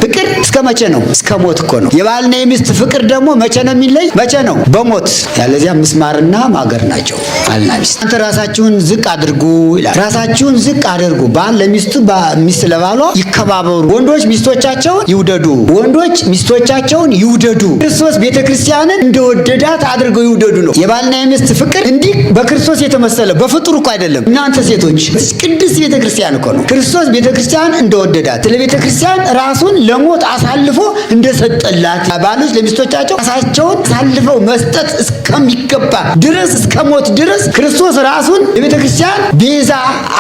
ፍቅር እስከ መቼ ነው? እስከ ሞት እኮ ነው። የባልና የሚስት ፍቅር ደግሞ መቼ ነው የሚለይ? መቼ ነው? በሞት። ያለዚያ ምስማርና ማገር ናቸው ባልና ሚስት። አንተ ራሳችሁን ዝቅ አድርጉ ይላል። ራሳችሁን ዝቅ አድርጉ። ባል ለሚስቱ፣ ሚስት ለባሏ ይከባበሩ። ወንዶች ሚስቶቻቸውን ይውደዱ። ወንዶች ሚስቶቻቸውን ይውደዱ። ክርስቶስ ቤተክርስቲያንን እንደወደዳት አድርገው ይውደዱ ነው። የባልና የሚስት ፍቅር እንዲህ በክርስቶስ የተመሰለ በፍጡር እኮ አይደለም። እናንተ ሴቶች ቅድስት ቤተክርስቲያን እኮ ነው። ክርስቶስ ቤተክርስቲያን እንደወደዳት ስለ ቤተክርስቲያን ራሱን ለሞት አሳልፎ እንደሰጠላት ባሎች ለሚስቶቻቸው ራሳቸውን አሳልፈው መስጠት እስከሚገባ ድረስ እስከ ሞት ድረስ ክርስቶስ ራሱን ለቤተክርስቲያን ቤዛ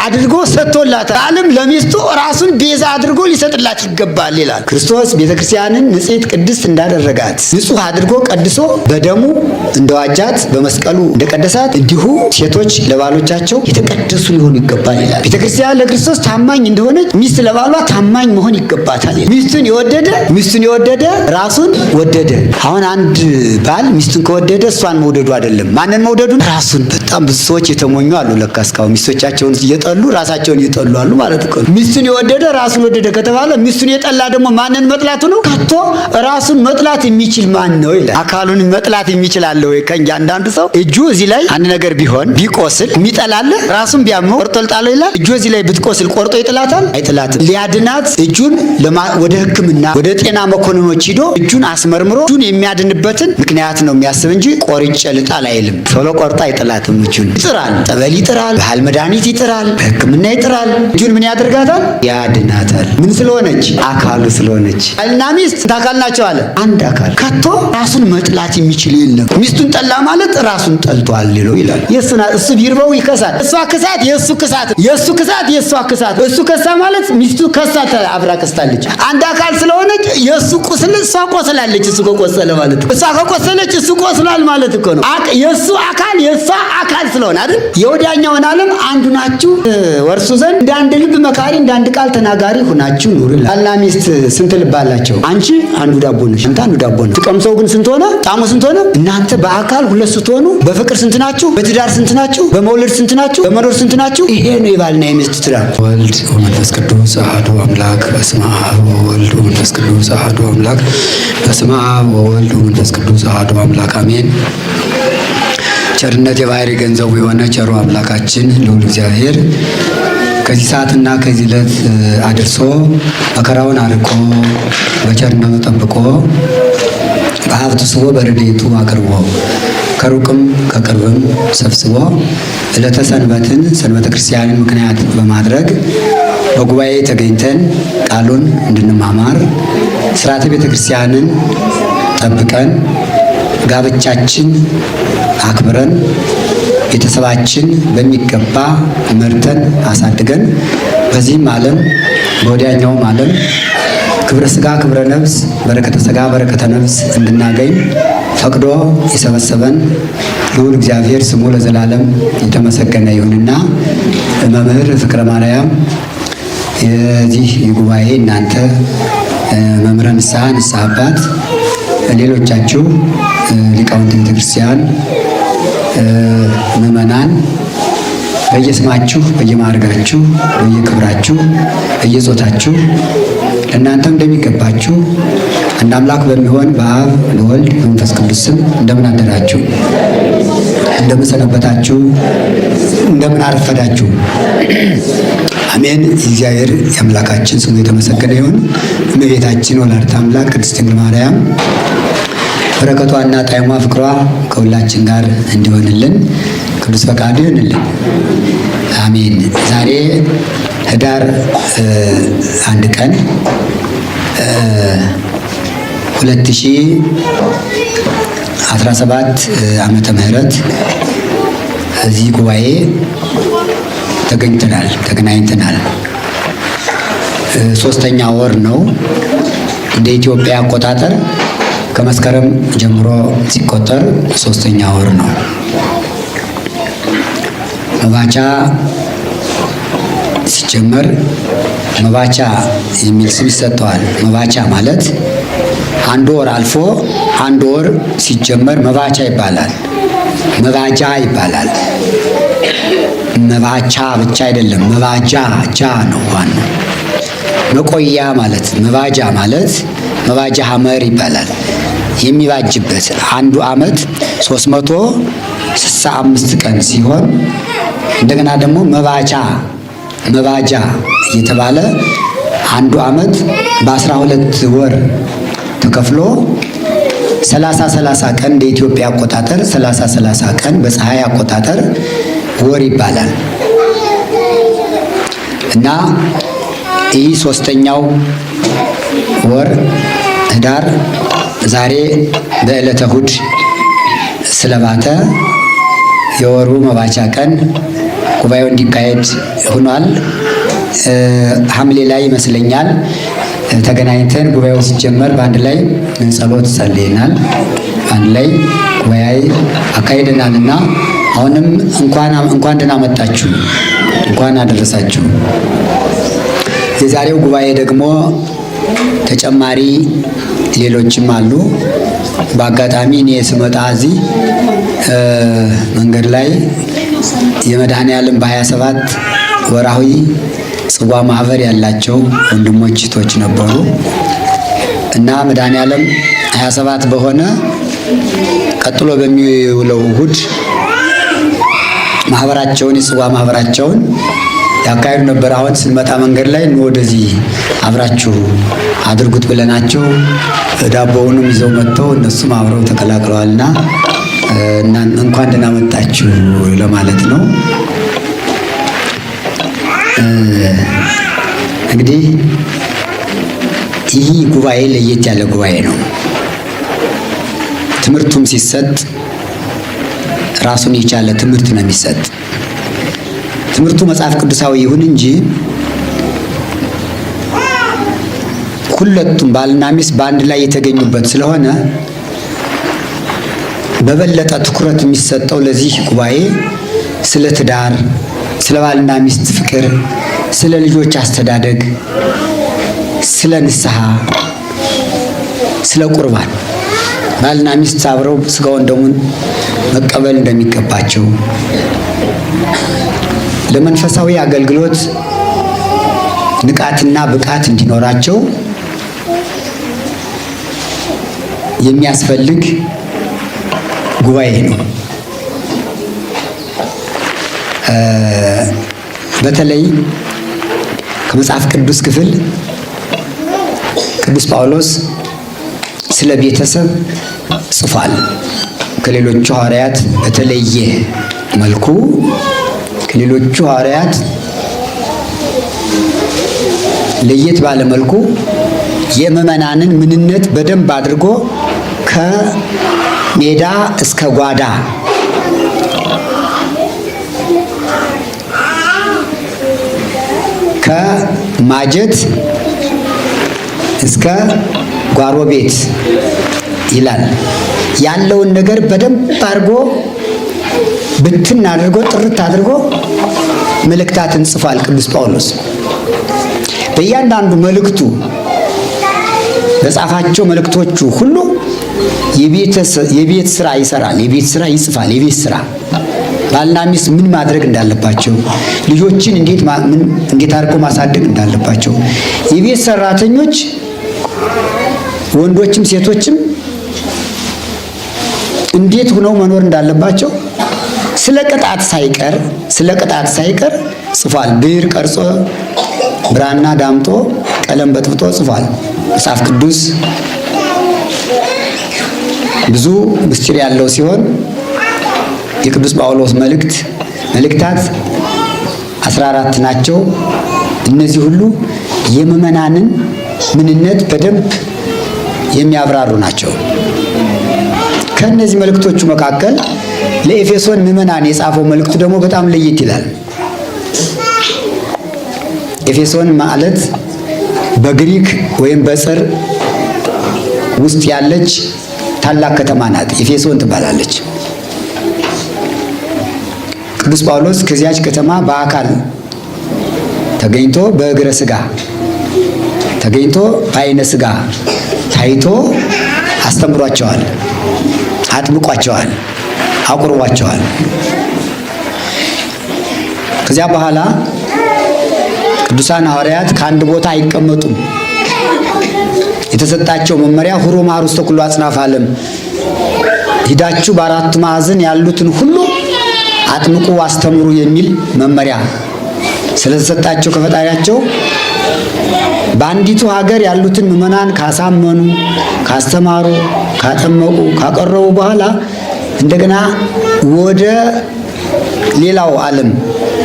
አድርጎ ሰጥቶላታል። ባልም ለሚስቱ ራሱን ቤዛ አድርጎ ሊሰጥላት ይገባል ይላል። ክርስቶስ ቤተክርስቲያንን ንጽሕት ቅድስት እንዳደረጋት ንጹሕ አድርጎ ቀድሶ በደሙ እንደዋጃት በመስቀሉ እንደቀደሳት እንዲሁ ሴቶች ለባሎቻቸው የተቀደሱ ሊሆኑ ይገባል ይላል። ቤተክርስቲያን ለክርስቶስ ታማኝ እንደሆነች ሚስት ለባሏ ታማኝ መሆን ይገባታል። ሚስቱን የወደደ ራሱን ወደደ። አሁን አንድ ባል ሚስቱን ከወደደ እሷን መውደዱ አይደለም፣ ማንን መውደዱ? ራሱን። በጣም ብዙ ሰዎች የተሞኙ አሉ። ለካ እስካሁን ሚስቶቻቸውን እየጠሉ ራሳቸውን እየጠሉ አሉ ማለት እኮ ነው። ሚስቱን የወደደ ራሱን ወደደ ከተባለ ሚስቱን የጠላ ደግሞ ማንን መጥላቱ ነው? ከቶ ራሱን መጥላት የሚችል ማን ነው ይላል። አካሉን መጥላት የሚችል አለ ወይ? ከእያንዳንዱ ሰው እጁ እዚህ ላይ አንድ ነገር ቢሆን ቢቆስል የሚጠላለ ራሱን ቢያመው ቆርጦ ይጥላል ይላል። እጁ እዚህ ላይ ብትቆስል ቆርጦ ይጥላታል? አይጥላትም። ሊያድናት እጁን ወደ ሕክምና ወደ ጤና መኮንኖች ሂዶ እጁን አስመርምሮ እጁን የሚያድንበትን ምክንያት ነው የሚያስብ እንጂ ቆርጬ ልጣል አይልም። ቶሎ ቆርጣ አይጥላትም። እጁን ይጥራል፣ ጠበል ይጥራል፣ ባህል መድኃኒት ይጥራል፣ በሕክምና ይጥራል። እጁን ምን ያደርጋታል? ያድናታል። ምን ስለሆነች? አካሉ ስለሆነች። ባልና ሚስት አካል ናቸው አለ። አንድ አካል። ከቶ ራሱን መጥላት የሚችል የለም። ሚስቱን ጠላ ማለት ራሱን ጠልቷል ሊለው ይላል። እሱ ቢርበው ይከሳል። እሷ ክሳት የእሱ ክሳት፣ የእሱ ክሳት የእሷ ክሳት። እሱ ከሳ ማለት ሚስቱ ከሳት አብራ ከስታለች። አንድ አካል ስለሆነች የእሱ ቁስል እሷ ቆስላለች። እሱ ከቆሰለ ማለት እሷ ከቆሰለች እሱ ቆስሏል ማለት እኮ ነው። የእሱ አካል የእሷ አካል ስለሆነ አይደል? የወዲያኛውን ዓለም አንዱ ናችሁ ወርሱ ዘንድ እንደ አንድ ልብ መካሪ እንደ አንድ ቃል ተናጋሪ ሁናችሁ ኑሩ። ባልና ሚስት ስንት ልብ አላቸው? አንቺ አንዱ ዳቦ ነሽ፣ አንተ አንዱ ዳቦ ነሽ። ትቀምሰው ግን ስንት ሆነ? ጣሙ ስንት ሆነ? እናንተ በአካል ሁለት ስትሆኑ በፍቅር ስንት ናችሁ? በትዳር ስንት ናችሁ? በመውለድ ስንት ናችሁ? በመኖር ስንት ናችሁ? ይሄ ነው የባልና የሚስት ትዳር። ወልድ ወመንፈስ ቅዱስ አሐዱ አምላክ በስመ አብ ወወልድ ወመንፈስ ቅዱስ አሐዱ አምላክ በስመ አብ ወወልድ ወመንፈስ ቅዱስ አሐዱ አምላክ አሜን። ቸርነት የባህሪ ገንዘቡ የሆነ ቸሩ አምላካችን ልዑል እግዚአብሔር ከዚህ ሰዓትና ከዚህ ዕለት አድርሶ መከራውን አርቆ በቸርነቱ ጠብቆ በሀብቱ ስቦ በረድኤቱ አቅርቦ ከሩቅም ከቅርብም ሰብስቦ ዕለተ ሰንበትን ሰንበተ ክርስቲያንን ምክንያት በማድረግ በጉባኤ ተገኝተን ቃሉን እንድንማማር ስርዓተ ቤተ ክርስቲያንን ጠብቀን ጋብቻችን አክብረን ቤተሰባችን በሚገባ መርተን አሳድገን በዚህም ዓለም በወዲያኛውም ዓለም ክብረ ሥጋ ክብረ ነፍስ በረከተ ሥጋ በረከተ ነፍስ እንድናገኝ ፈቅዶ የሰበሰበን ልዑል እግዚአብሔር ስሙ ለዘላለም የተመሰገነ ይሁንና መምህር ፍቅረ ማርያም የዚህ ጉባኤ እናንተ መምህረ ንስሐ አባት ሌሎቻችሁ ሊቃውንተ ቤተ ክርስቲያን ምዕመናን በየስማችሁ በየማዕረጋችሁ በየክብራችሁ በየጾታችሁ ለእናንተም እንደሚገባችሁ አንድ አምላክ በሚሆን በአብ በወልድ በመንፈስ ቅዱስ ስም እንደምን አደራችሁ? እንደምን ሰነበታችሁ? እንደምን አረፈዳችሁ? አሜን። እግዚአብሔር የአምላካችን ስሙ የተመሰገነ ይሁን። እመቤታችን ወላዲተ አምላክ ቅድስት ድንግል ማርያም በረከቷና ጣዕሟ ፍቅሯ ከሁላችን ጋር እንዲሆንልን ቅዱስ ፈቃዱ ይሁንልን። አሜን። ዛሬ ህዳር 1 ቀን 2017 ዓመተ ምህረት እዚህ ጉባኤ ተገናኝተናል። 3ኛ ወር ነው እንደ ኢትዮጵያ አቆጣጠር ከመስከረም ጀምሮ ሲቆጠር 3ኛ ወር ነው። መባቻ ሲጀመር መባቻ የሚል ስም ይሰጠዋል። መባቻ ማለት አንድ ወር አልፎ አንድ ወር ሲጀመር መባቻ ይባላል። መባጃ ይባላል። መባቻ ብቻ አይደለም፣ መባጃ ጃ ነው ዋናው። መቆያ ማለት መባጃ ማለት መባጃ ሐመር ይባላል። የሚባጅበት አንዱ ዓመት 365 ቀን ሲሆን እንደገና ደግሞ መባጃ እየተባለ አንዱ ዓመት በ12 ወር ተከፍሎ 30 ቀን እንደ ኢትዮጵያ አቆጣጠር 30 ቀን በፀሐይ አቆጣጠር ወር ይባላል እና ይህ ሶስተኛው ወር ህዳር ዛሬ በዕለተ እሑድ ስለባተ የወሩ መባቻ ቀን ጉባኤው እንዲካሄድ ሆኗል። ሐምሌ ላይ ይመስለኛል ተገናኝተን ጉባኤው ሲጀመር በአንድ ላይ ጸሎት ጸልየናል። አንድ ላይ ጉባኤ አካሂደናልና አሁንም እንኳን ደህና መጣችሁ፣ እንኳን አደረሳችሁ። የዛሬው ጉባኤ ደግሞ ተጨማሪ ሌሎችም አሉ። በአጋጣሚ እኔ ስመጣ እዚህ መንገድ ላይ የመድኃኔዓለም በ27 ወርሃዊ ጽዋ ማህበር ያላቸው ወንድሞች እህቶች ነበሩ እና መድኃኔዓለም 27 በሆነ ቀጥሎ በሚውለው እሑድ ማህበራቸውን የጽዋ ማህበራቸውን ያካሄዱ ነበር። አሁን ስንመጣ መንገድ ላይ ወደዚህ አብራችሁ አድርጉት ብለናቸው ዳቦውንም ይዘው መጥተው እነሱም አብረው ተቀላቅለዋልና እንኳን ደህና መጣችሁ ለማለት ነው። እንግዲህ ይህ ጉባኤ ለየት ያለ ጉባኤ ነው። ትምህርቱም ሲሰጥ ራሱን የቻለ ትምህርት ነው የሚሰጥ። ትምህርቱ መጽሐፍ ቅዱሳዊ ይሁን እንጂ ሁለቱም ባልና ሚስት በአንድ ላይ የተገኙበት ስለሆነ በበለጠ ትኩረት የሚሰጠው ለዚህ ጉባኤ ስለ ትዳር፣ ስለ ባልና ሚስት ፍቅር፣ ስለ ልጆች አስተዳደግ፣ ስለ ንስሐ፣ ስለ ቁርባን ባልና ሚስት አብረው ስጋውን ደሙን መቀበል እንደሚገባቸው ለመንፈሳዊ አገልግሎት ንቃትና ብቃት እንዲኖራቸው የሚያስፈልግ ጉባኤ ነው። በተለይ ከመጽሐፍ ቅዱስ ክፍል ቅዱስ ጳውሎስ ስለ ቤተሰብ ጽፏል። ከሌሎቹ ሐዋርያት በተለየ መልኩ ከሌሎቹ ሐዋርያት ለየት ባለ መልኩ የምዕመናንን ምንነት በደንብ አድርጎ ከሜዳ እስከ ጓዳ ከማጀት እስከ ጓሮ ቤት ይላል ያለውን ነገር በደንብ አድርጎ ብትን አድርጎ ጥርት አድርጎ መልእክታትን ጽፏል ቅዱስ ጳውሎስ። በእያንዳንዱ መልእክቱ በጻፋቸው መልእክቶቹ ሁሉ የቤት ስራ ይሰራል፣ የቤት ስራ ይጽፋል። የቤት ስራ ባልና ሚስት ምን ማድረግ እንዳለባቸው፣ ልጆችን እንዴት አድርጎ ማሳደግ እንዳለባቸው፣ የቤት ሰራተኞች ወንዶችም ሴቶችም እንዴት ሆነው መኖር እንዳለባቸው ስለ ቅጣት ሳይቀር ጽፏል። ብዕር ቀርጾ ብራና ዳምጦ ቀለም በጥብጦ ጽፏል። መጽሐፍ ቅዱስ ብዙ ምስጢር ያለው ሲሆን የቅዱስ ጳውሎስ መልእክታት 14 ናቸው። እነዚህ ሁሉ የምዕመናንን ምንነት በደንብ የሚያብራሩ ናቸው። ከእነዚህ መልእክቶቹ መካከል ለኤፌሶን ምዕመናን የጻፈው መልእክቱ ደግሞ በጣም ለየት ይላል። ኤፌሶን ማለት በግሪክ ወይም በጽር ውስጥ ያለች ታላቅ ከተማ ናት። ኤፌሶን ትባላለች። ቅዱስ ጳውሎስ ከዚያች ከተማ በአካል ተገኝቶ በእግረ ሥጋ ተገኝቶ በዓይነ ሥጋ ታይቶ አስተምሯቸዋል፣ አጥምቋቸዋል፣ አቁርቧቸዋል። ከዚያ በኋላ ቅዱሳን ሐዋርያት ከአንድ ቦታ አይቀመጡም። የተሰጣቸው መመሪያ ሁሩ መሃሩ ውስተ ኩሉ አጽናፈ ዓለም፣ ሂዳችሁ በአራቱ ማዕዘን ያሉትን ሁሉ አጥምቁ አስተምሩ የሚል መመሪያ ስለተሰጣቸው ከፈጣሪያቸው በአንዲቱ ሀገር ያሉትን ምዕመናን ካሳመኑ፣ ካስተማሩ፣ ካጠመቁ፣ ካቀረቡ በኋላ እንደገና ወደ ሌላው ዓለም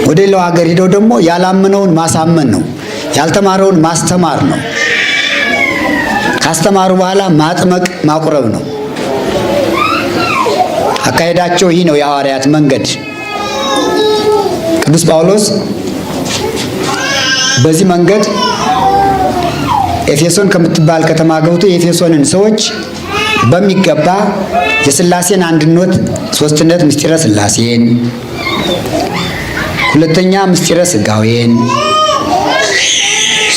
ወደ ሌላው ሀገር ሄደው ደግሞ ያላመነውን ማሳመን ነው፣ ያልተማረውን ማስተማር ነው። ካስተማሩ በኋላ ማጥመቅ ማቁረብ ነው። አካሄዳቸው ይህ ነው የሐዋርያት መንገድ። ቅዱስ ጳውሎስ በዚህ መንገድ ኤፌሶን ከምትባል ከተማ ገብቶ የኤፌሶንን ሰዎች በሚገባ የሥላሴን አንድነት ሶስትነት ምስጢረ ሥላሴን፣ ሁለተኛ ምስጢረ ሥጋዌን፣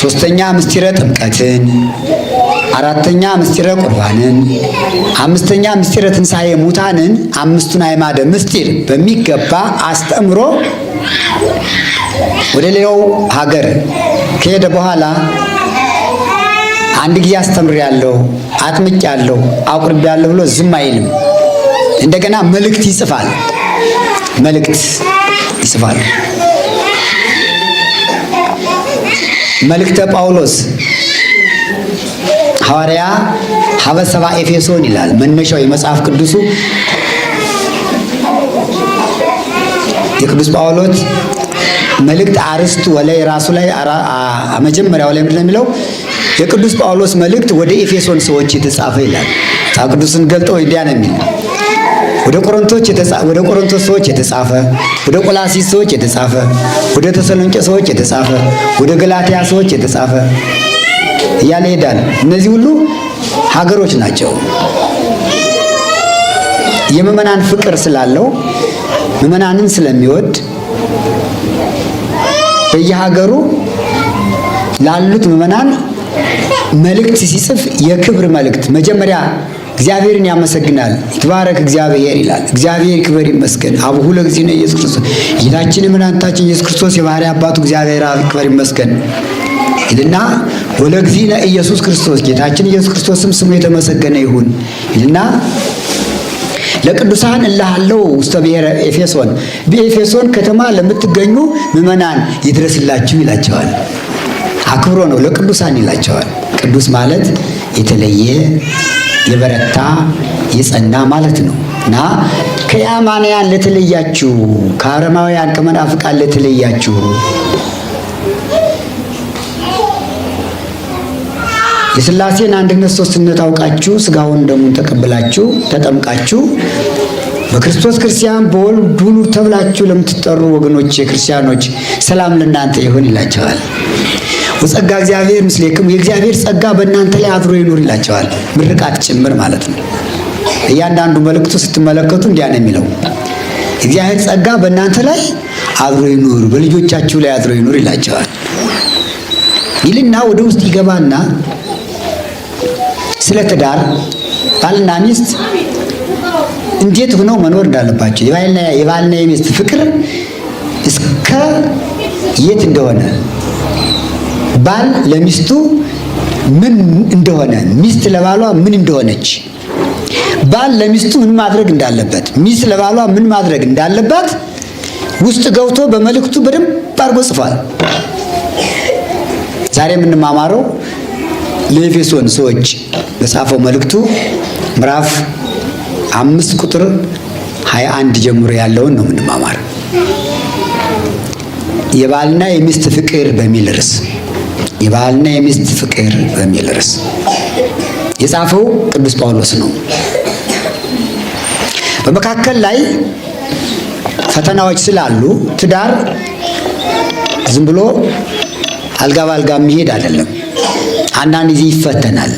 ሶስተኛ ምስጢረ ጥምቀትን፣ አራተኛ ምስጢረ ቁርባንን፣ አምስተኛ ምስጢረ ትንሣኤ ሙታንን፣ አምስቱን አዕማደ ምስጢር በሚገባ አስተምሮ ወደ ሌላው ሀገር ከሄደ በኋላ አንድ ጊዜ አስተምሬያለሁ፣ አጥምቄያለሁ፣ አቁርቤያለሁ ብሎ ዝም አይልም። እንደገና መልእክት ይጽፋል። መልእክተ ጳውሎስ ሐዋርያ ሀበ ሰብአ ኤፌሶን ይላል መነሻው የመጽሐፍ ቅዱሱ። የቅዱስ ጳውሎስ መልእክት አርስቱ ወላይ ራሱ ላይ መጀመሪያው ላይ ምንድነው የሚለው? የቅዱስ ጳውሎስ መልእክት ወደ ኤፌሶን ሰዎች የተጻፈ ይላል። ቅዱስን ገልጦ እንዲያ ነው የሚል ወደ ቆሮንቶስ ሰዎች የተጻፈ፣ ወደ ቆላሲስ ሰዎች የተጻፈ፣ ወደ ተሰሎንቄ ሰዎች የተጻፈ፣ ወደ ገላትያ ሰዎች የተጻፈ እያለ ይሄዳል። እነዚህ ሁሉ ሀገሮች ናቸው። የምዕመናን ፍቅር ስላለው ምዕመናንን ስለሚወድ በየሀገሩ ላሉት ምዕመናን መልእክት ሲጽፍ የክብር መልእክት መጀመሪያ እግዚአብሔርን ያመሰግናል። ይትባረክ እግዚአብሔር ይላል። እግዚአብሔር ክብር ይመስገን። አቡሁ ለእግዚእነ ኢየሱስ ክርስቶስ፣ ጌታችን መድኃኒታችን ኢየሱስ ክርስቶስ የባህሪ አባቱ እግዚአብሔር አብ ክብር ይመስገን ይልና ወለእግዚእነ ኢየሱስ ክርስቶስ፣ ጌታችን ኢየሱስ ክርስቶስም ስሙ የተመሰገነ ይሁን ይልና ለቅዱሳን እልሃለሁ ውስተ ብሔረ ኤፌሶን፣ በኤፌሶን ከተማ ለምትገኙ ምዕመናን ይድረስላችሁ ይላቸዋል። አክብሮ ነው ለቅዱሳን ይላቸዋል። ቅዱስ ማለት የተለየ የበረታ የጸና ማለት ነው እና ከአማንያን ለተለያችሁ፣ ከአረማውያን ከመናፍቃን ለተለያችሁ፣ የሥላሴን አንድነት ሶስትነት አውቃችሁ ሥጋውን ደሙን ተቀብላችሁ ተጠምቃችሁ በክርስቶስ ክርስቲያን በወልድ ውሉድ ተብላችሁ ለምትጠሩ ወገኖች ክርስቲያኖች ሰላም ለእናንተ ይሁን ይላቸዋል። ወጸጋ እግዚአብሔር ምስሌክሙ፣ የእግዚአብሔር ጸጋ በእናንተ ላይ አድሮ ይኑር ይላቸዋል። ምርቃት ጭምር ማለት ነው። እያንዳንዱ መልእክቱ ስትመለከቱ እንዲያ ነው የሚለው፣ እግዚአብሔር ጸጋ በእናንተ ላይ አድሮ ይኑር፣ በልጆቻችሁ ላይ አድሮ ይኑር ይላቸዋል። ይልና ወደ ውስጥ ይገባና ስለ ትዳር ባልና ሚስት እንዴት ሆነው መኖር እንዳለባቸው የባልና የሚስት ፍቅር እስከ የት እንደሆነ፣ ባል ለሚስቱ ምን እንደሆነ፣ ሚስት ለባሏ ምን እንደሆነች፣ ባል ለሚስቱ ምን ማድረግ እንዳለበት፣ ሚስት ለባሏ ምን ማድረግ እንዳለባት ውስጥ ገብቶ በመልእክቱ በደንብ አድርጎ ጽፏል። ዛሬ የምንማማረው ለኤፌሶን ሰዎች በጻፈው መልእክቱ ምዕራፍ 5 ቁጥር 21 ጀምሮ ያለውን ነው የምንማማር። የባልና የሚስት ፍቅር በሚል ርዕስ የባልና የሚስት ፍቅር በሚል ርዕስ የጻፈው ቅዱስ ጳውሎስ ነው። በመካከል ላይ ፈተናዎች ስላሉ ትዳር ዝም ብሎ አልጋ ባልጋ የሚሄድ አይደለም። አንዳንድ ጊዜ ይፈተናል።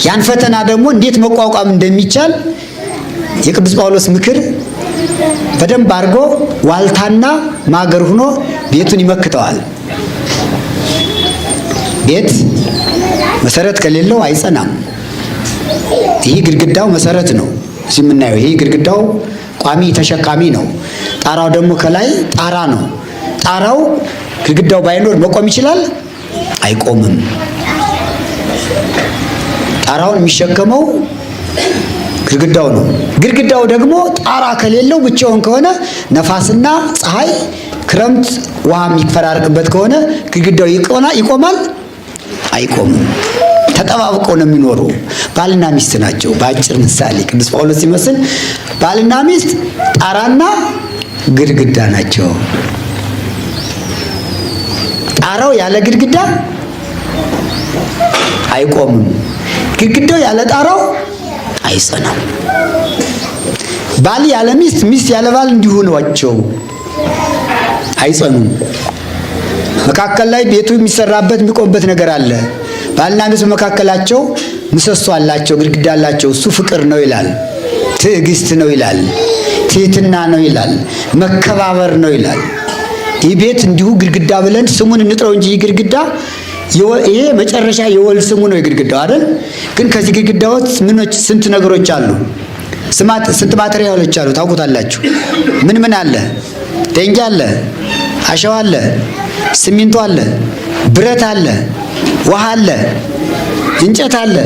ያን ፈተና ደግሞ እንዴት መቋቋም እንደሚቻል የቅዱስ ጳውሎስ ምክር በደንብ አድርጎ ዋልታና ማገር ሆኖ ቤቱን ይመክተዋል። ቤት መሰረት ከሌለው አይጸናም። ይህ ግድግዳው መሰረት ነው። እዚህ የምናየው ይህ ግድግዳው ቋሚ ተሸካሚ ነው። ጣራው ደግሞ ከላይ ጣራ ነው። ጣራው ግድግዳው ባይኖር መቆም ይችላል? አይቆምም። ጣራውን የሚሸከመው ግድግዳው ነው። ግድግዳው ደግሞ ጣራ ከሌለው ብቻውን ከሆነ ነፋስና ፀሐይ፣ ክረምት ውሃ የሚፈራርቅበት ከሆነ ግድግዳው ይቆማል? አይቆምም። ተጠባብቀው ነው የሚኖሩ። ባልና ሚስት ናቸው። በአጭር ምሳሌ ቅዱስ ጳውሎስ ሲመስል ባልና ሚስት ጣራና ግድግዳ ናቸው። ጣራው ያለ ግድግዳ አይቆምም። ግድግዳው ያለ ጣራው አይጸናም። ባል ያለ ሚስት፣ ሚስት ያለ ባል እንዲሁ ናቸው፣ አይጸኑም። መካከል ላይ ቤቱ የሚሰራበት የሚቆምበት ነገር አለ። ባልና ሚስት መካከላቸው ምሰሶ አላቸው፣ ግድግዳ አላቸው። እሱ ፍቅር ነው ይላል፣ ትዕግስት ነው ይላል፣ ትህትና ነው ይላል፣ መከባበር ነው ይላል። ይህ ቤት እንዲሁ ግድግዳ ብለን ስሙን እንጥረው እንጂ ይህ ግድግዳ ይሄ መጨረሻ የወል ስሙ ነው የግድግዳው አይደል? ግን ከዚህ ግድግዳዎች ስንት ነገሮች አሉ? ስንት ማቴሪያሎች አሉ ታውቁታላችሁ? ምን አለ? ድንጋይ አለ፣ አሸዋ አለ፣ ሲሚንቶ አለ፣ ብረት አለ፣ ውሃ አለ፣ እንጨት አለ።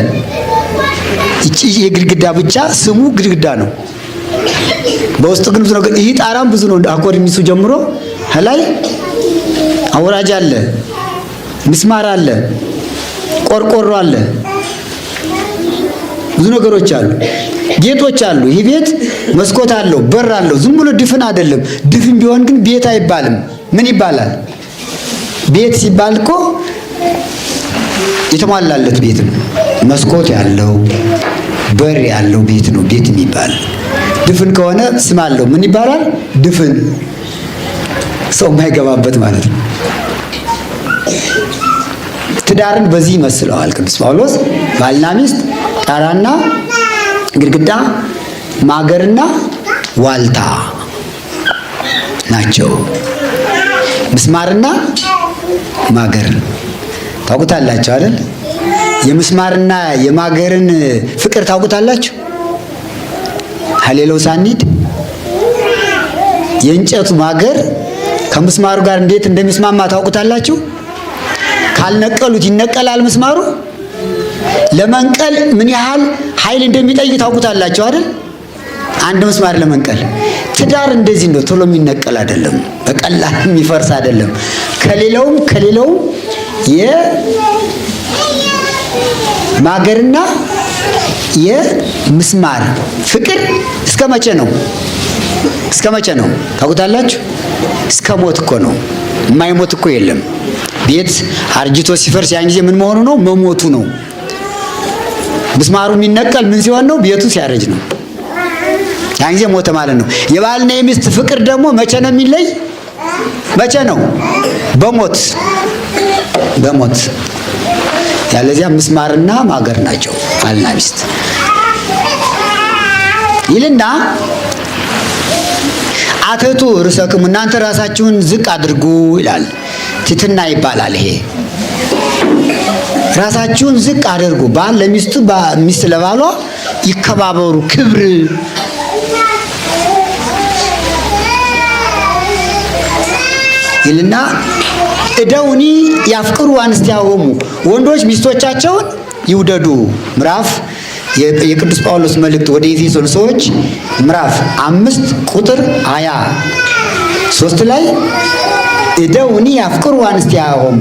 እቺ የግድግዳ ብቻ ስሙ ግድግዳ ነው። በውስጡ ግን ብዙ ነገር፣ ይህ ጣራም ብዙ ነው። አኮርኒሱ ጀምሮ ከላይ አውራጅ አለ፣ ምስማር አለ፣ ቆርቆሮ አለ፣ ብዙ ነገሮች አሉ፣ ጌጦች አሉ። ይህ ቤት መስኮት አለው፣ በር አለው። ዝም ብሎ ድፍን አይደለም። ድፍን ቢሆን ግን ቤት አይባልም። ምን ይባላል? ቤት ሲባል እኮ የተሟላለት ቤት ነው። መስኮት ያለው በር ያለው ቤት ነው ቤት የሚባል። ድፍን ከሆነ ስም አለው። ምን ይባላል? ድፍን፣ ሰው የማይገባበት ማለት ነው። ትዳርን በዚህ ይመስለዋል ቅዱስ ጳውሎስ። ባልና ሚስት ጣራና ግድግዳ፣ ማገርና ዋልታ ናቸው። ምስማርና ማገር ታውቁታላችሁ አይደል? የምስማርና የማገርን ፍቅር ታውቁታላችሁ? ሀሌለው ሳኒድ የእንጨቱ ማገር ከምስማሩ ጋር እንዴት እንደሚስማማ ታውቁታላችሁ? ካልነቀሉት ይነቀላል ምስማሩ። ለመንቀል ምን ያህል ኃይል እንደሚጠይቅ ታውቁታላችሁ አይደል? አንድ ምስማር ለመንቀል። ትዳር እንደዚህ ነው፣ ቶሎ የሚነቀል አይደለም፣ በቀላል የሚፈርስ አይደለም። ከሌላውም የማገርና የምስማር ፍቅር እስከ መቼ ነው? እስከ መቼ ነው ታውቁታላችሁ? እስከ ሞት እኮ ነው። የማይሞት እኮ የለም። ቤት አርጅቶ ሲፈርስ ያን ጊዜ ምን መሆኑ ነው? መሞቱ ነው። ምስማሩ የሚነቀል ምን ሲሆን ነው? ቤቱ ሲያረጅ ነው። ያን ጊዜ ሞተ ማለት ነው። የባልና የሚስት ፍቅር ደግሞ መቼ ነው የሚለይ? መቼ ነው? በሞት ያለዚያ ምስማርና ማገር ናቸው ባልና ሚስት ይልና አተቱ ርዕሰክሙ እናንተ ራሳችሁን ዝቅ አድርጉ ይላል። ትሕትና ይባላል ይሄ። ራሳችሁን ዝቅ አድርጉ። ባል ለሚስቱ፣ ሚስት ለባሏ ይከባበሩ። ክብር ይልና እደውኒ ያፍቅሩ አንስቲያሆሙ ወንዶች ሚስቶቻቸውን ይውደዱ። ምዕራፍ የቅዱስ ጳውሎስ መልእክት ወደ ኤፌሶን ሰዎች ምዕራፍ 5 ቁጥር 23 ላይ እደውኒ ያፍቅሩ አንስቲያሆሙ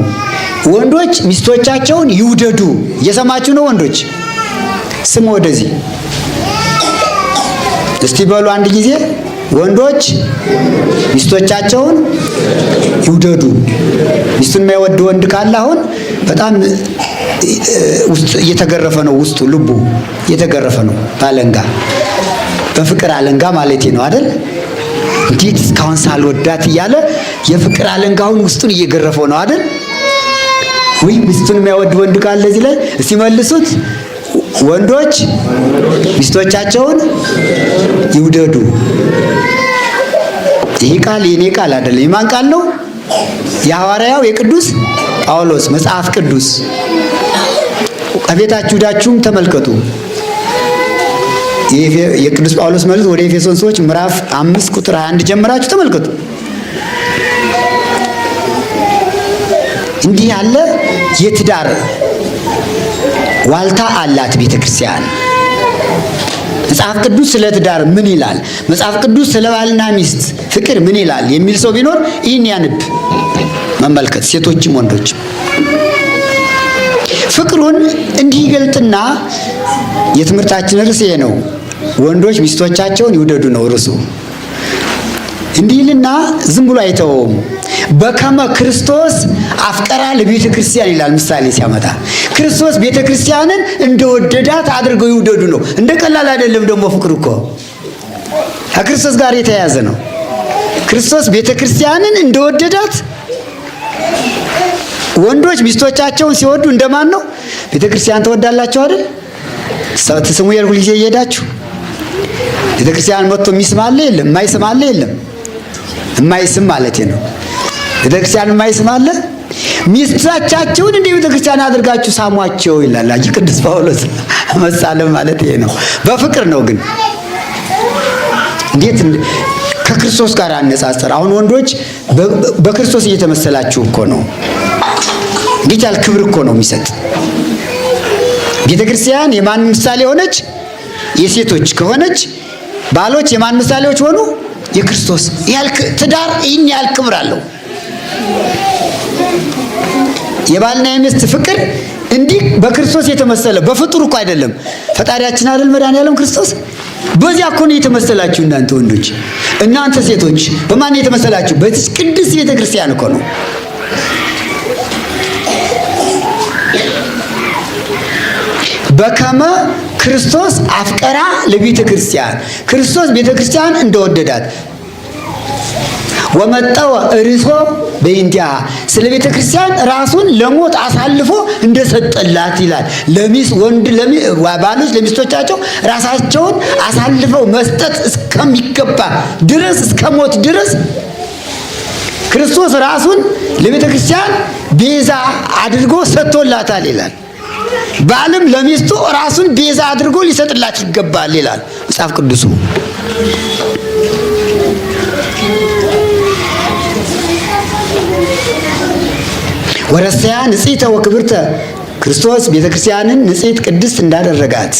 ወንዶች ሚስቶቻቸውን ይውደዱ። እየሰማችሁ ነው ወንዶች? ስሙ ወደዚህ እስቲ በሉ አንድ ጊዜ። ወንዶች ሚስቶቻቸውን ይውደዱ። ሚስቱን የማይወድ ወንድ ካለ አሁን በጣም ውስጥ እየተገረፈ ነው። ውስጡ ልቡ እየተገረፈ ነው። ባለንጋ በፍቅር አለንጋ ማለቴ ነው አይደል? እንዴት እስካሁን ሳልወዳት እያለ የፍቅር አለንጋውን ውስጡን እየገረፈው ነው አይደል? ወይ ሚስቱን የማይወድ ወንድ ካለ እዚህ ላይ እስቲ መልሱት። ወንዶች ሚስቶቻቸውን ይውደዱ። ይህ ቃል የኔ ቃል አይደለም። የማን ቃል ነው? የሐዋርያው የቅዱስ ጳውሎስ መጽሐፍ ቅዱስ። ከቤታችሁ ዳችሁም ተመልከቱ። የቅዱስ ጳውሎስ መልእክት ወደ ኤፌሶን ሰዎች ምዕራፍ 5 ቁጥር 21 ጀምራችሁ ተመልከቱ። እንዲህ ያለ የትዳር ዋልታ አላት ቤተ ክርስቲያን። መጽሐፍ ቅዱስ ስለ ትዳር ምን ይላል፣ መጽሐፍ ቅዱስ ስለ ባልና ሚስት ፍቅር ምን ይላል የሚል ሰው ቢኖር ይህን ያንብ መመልከት፣ ሴቶችም ወንዶችም። ፍቅሩን እንዲህ ይገልጥና የትምህርታችን ርዕስ ይሄ ነው። ወንዶች ሚስቶቻቸውን ይውደዱ ነው ርዕሱ። እንዲህልና ዝም ብሎ አይተውም። በከመ ክርስቶስ አፍቀራ ለቤተ ክርስቲያን ይላል ምሳሌ ሲያመጣ። ክርስቶስ ቤተ ክርስቲያንን እንደወደዳት አድርገው ይውደዱ ነው። እንደ ቀላል አይደለም ደግሞ ፍቅር እኮ ከክርስቶስ ጋር የተያያዘ ነው። ክርስቶስ ቤተ ክርስቲያንን እንደወደዳት ወንዶች ሚስቶቻቸውን ሲወዱ እንደማን ነው? ቤተ ክርስቲያን ትወዳላችሁ አይደል? ትስሙ የል ሁልጊዜ እየሄዳችሁ ቤተ ክርስቲያን መጥቶ የሚስም አለ የለም? የማይስም አለ የለም? የማይስም ማለት ነው። ቤተ ክርስቲያን የማይስም አለ? ሚስቶቻቸውን እንደ ቤተ ክርስቲያን አድርጋችሁ ሳሟቸው ይላል ቅዱስ ጳውሎስ። መሳለም ማለት ይሄ ነው። በፍቅር ነው ግን እንዴት ከክርስቶስ ጋር አነጻጸር። አሁን ወንዶች በክርስቶስ እየተመሰላችሁ እኮ ነው። እንዴት ያለ ክብር እኮ ነው የሚሰጥ። ቤተ ክርስቲያን የማን ምሳሌ ሆነች? የሴቶች ከሆነች ባሎች የማን ምሳሌዎች ሆኑ? የክርስቶስ። ትዳር ይህን ያህል ክብር አለው። የባልና የሚስት ፍቅር እንዲህ በክርስቶስ የተመሰለ በፍጡር እኮ አይደለም። ፈጣሪያችን አይደል መድኃኒዓለም ክርስቶስ? በዚያ እኮ ነው የተመሰላችሁ እናንተ ወንዶች። እናንተ ሴቶች በማን የተመሰላችሁ? በዚህ ቅድስት ቤተ ክርስቲያን እኮ ነው። በከመ ክርስቶስ አፍቀራ ለቤተ ክርስቲያን፣ ክርስቶስ ቤተ ክርስቲያን እንደወደዳት ወመጣው እርሶ በእንቲያ፣ ስለ ቤተ ክርስቲያን ራሱን ለሞት አሳልፎ እንደሰጠላት ይላል። ባሎች ለሚስቶቻቸው ራሳቸውን አሳልፈው መስጠት እስከሚገባ ድረስ እስከ ሞት ድረስ ክርስቶስ ራሱን ለቤተ ክርስቲያን ቤዛ አድርጎ ሰጥቶላታል ይላል። ባልም ለሚስቱ ራሱን ቤዛ አድርጎ ሊሰጥላት ይገባል ይላል መጽሐፍ ቅዱሱ። ወረሰያ ንጽሕተ ወክብርተ፣ ክርስቶስ ቤተክርስቲያንን ንጽሕት ቅድስት እንዳደረጋት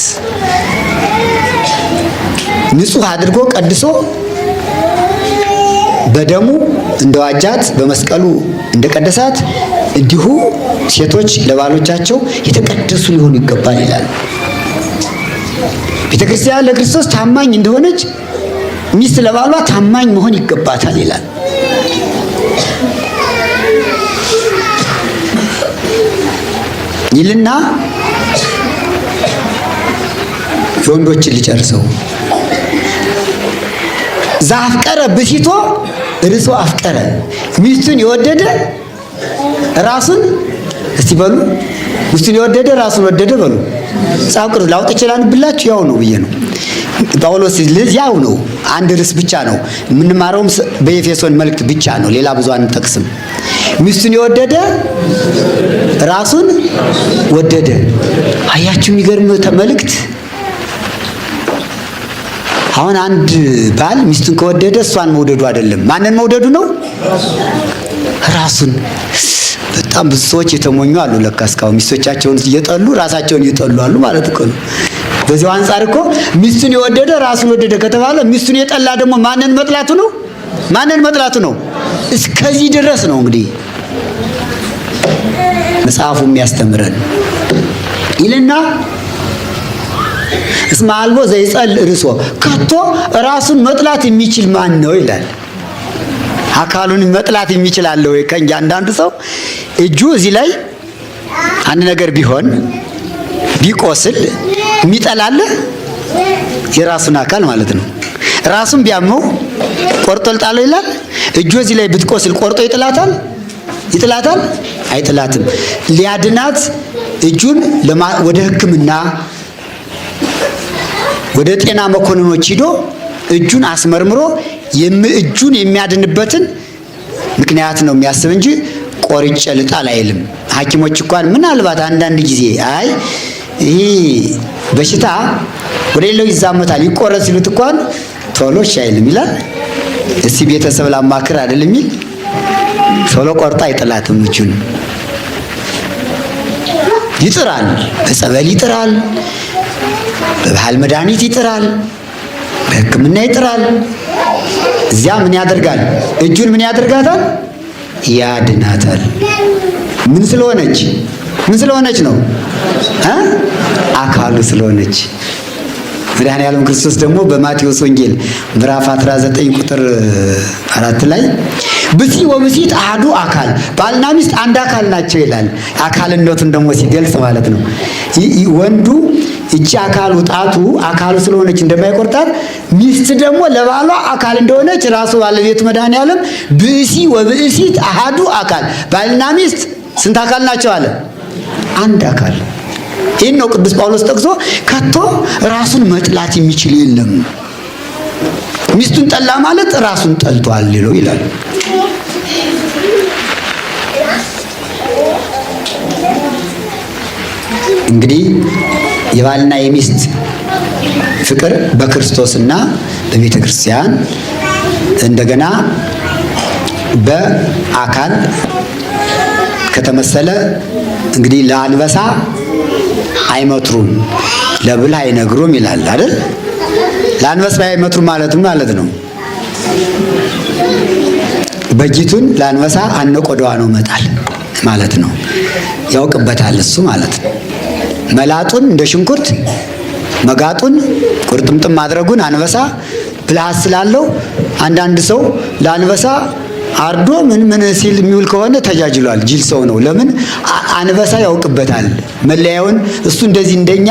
ንጹሕ አድርጎ ቀድሶ በደሙ እንደዋጃት በመስቀሉ እንደቀደሳት እንዲሁ ሴቶች ለባሎቻቸው የተቀደሱ ሊሆኑ ይገባል ይላል። ቤተክርስቲያን ለክርስቶስ ታማኝ እንደሆነች ሚስት ለባሏ ታማኝ መሆን ይገባታል ይላል። ይልና ወንዶችን ሊጨርሰው ዛፍቀረ ብሲቶ ርሶ አፍቀረ፣ ሚስቱን የወደደ ራሱን እስቲ በሉ፣ ሚስቱን የወደደ ራሱን ወደደ በሉ። ጻፍ ቅዱስ ላውጥ ይችላል ብላችሁ ያው ነው ብዬ ነው። ጳውሎስ ያው ነው። አንድ ርዕስ ብቻ ነው የምንማረውም በኤፌሶን መልእክት ብቻ ነው። ሌላ ብዙ አንጠቅስም። ሚስቱን የወደደ ራሱን ወደደ። አያችሁ የሚገርም መልእክት። አሁን አንድ ባል ሚስቱን ከወደደ እሷን መውደዱ አይደለም፣ ማንን መውደዱ ነው? ራሱን። በጣም ብዙ ሰዎች የተሞኙ አሉ። ለካ እስካሁን ሚስቶቻቸውን እየጠሉ ራሳቸውን እየጠሉ አሉ ማለት እኮ ነው። በዚያው አንጻር እኮ ሚስቱን የወደደ ራሱን ወደደ ከተባለ ሚስቱን የጠላ ደግሞ ማንን መጥላቱ ነው? ማንን መጥላቱ ነው? እስከዚህ ድረስ ነው እንግዲህ መጽሐፉ የሚያስተምረን ይልና እስመ አልቦ ዘይጸል ርሶ፣ ከቶ ራሱን መጥላት የሚችል ማን ነው ይላል። አካሉን መጥላት የሚችል አለ ወይ? ከእያንዳንዱ ሰው እጁ እዚህ ላይ አንድ ነገር ቢሆን ቢቆስል የሚጠላለ የራሱን አካል ማለት ነው። ራሱን ቢያመው ቆርጦ ልጣለው ይላል። እጁ እዚህ ላይ ብትቆስል ቆርጦ ይጥላታል? ይጥላታል? አይጥላትም። ሊያድናት እጁን ወደ ሕክምና ወደ ጤና መኮንኖች ሂዶ እጁን አስመርምሮ እጁን የሚያድንበትን ምክንያት ነው የሚያስብ እንጂ ቆርጬ ልጣል አይልም። ሐኪሞች እንኳን ምናልባት አንዳንድ ጊዜ አይ ይሄ በሽታ ወደ ሌላው ይዛመታል ይቆረጥ ሲሉት እንኳን ቶሎ አይልም ይላል። እስቲ ቤተሰብ ላማክር አይደል የሚል ቶሎ ቆርጣ አይጥላትም እጁን። ይጥራል፣ በጸበል ይጥራል፣ በባህል መድኃኒት ይጥራል፣ በሕክምና ይጥራል። እዚያ ምን ያደርጋል? እጁን ምን ያደርጋታል? ያድናታል። ምን ስለሆነች ነው? አካሉ ስለሆነች። መድኃኔዓለም ክርስቶስ ደግሞ በማቴዎስ ወንጌል ምዕራፍ 19 ቁጥር 4 ላይ ብሲ ወብሲት አሐዱ አካል፣ ባልና ሚስት አንድ አካል ናቸው ይላል። አካልነቱን ደግሞ ሲገልጽ ማለት ነው። ወንዱ እቺ አካሉ ጣቱ አካሉ ስለሆነች እንደማይቆርጣት፣ ሚስት ደግሞ ለባሏ አካል እንደሆነች ራሱ ባለቤቱ መድኃኔዓለም ብሲ ወብሲት አሐዱ አካል፣ ባልና ሚስት ስንት አካል ናቸው አለ? አንድ አካል። ይህን ነው ቅዱስ ጳውሎስ ጠቅሶ ከቶ ራሱን መጥላት የሚችል የለም፣ ሚስቱን ጠላ ማለት ራሱን ጠልቷል ይላል። እንግዲህ የባልና የሚስት ፍቅር በክርስቶስና በቤተ ክርስቲያን እንደገና በአካል ከተመሰለ እንግዲህ ለአንበሳ አይመትሩም ለብል አይነግሩም ይላል አይደል? ለአንበሳ አይመትሩም ማለት ነው። በጅቱን ለአንበሳ አነቆዳዋ ነው መጣል ማለት ነው። ያውቅበታል እሱ ማለት ነው። መላጡን እንደ ሽንኩርት መጋጡን ቁርጥምጥም ማድረጉን አንበሳ ብልሃት ስላለው አንዳንድ ሰው ለአንበሳ አርዶ ምን ሲል የሚውል ከሆነ ተጃጅሏል፣ ጅል ሰው ነው። ለምን? አንበሳ ያውቅበታል መለያውን። እሱ እንደዚህ እንደኛ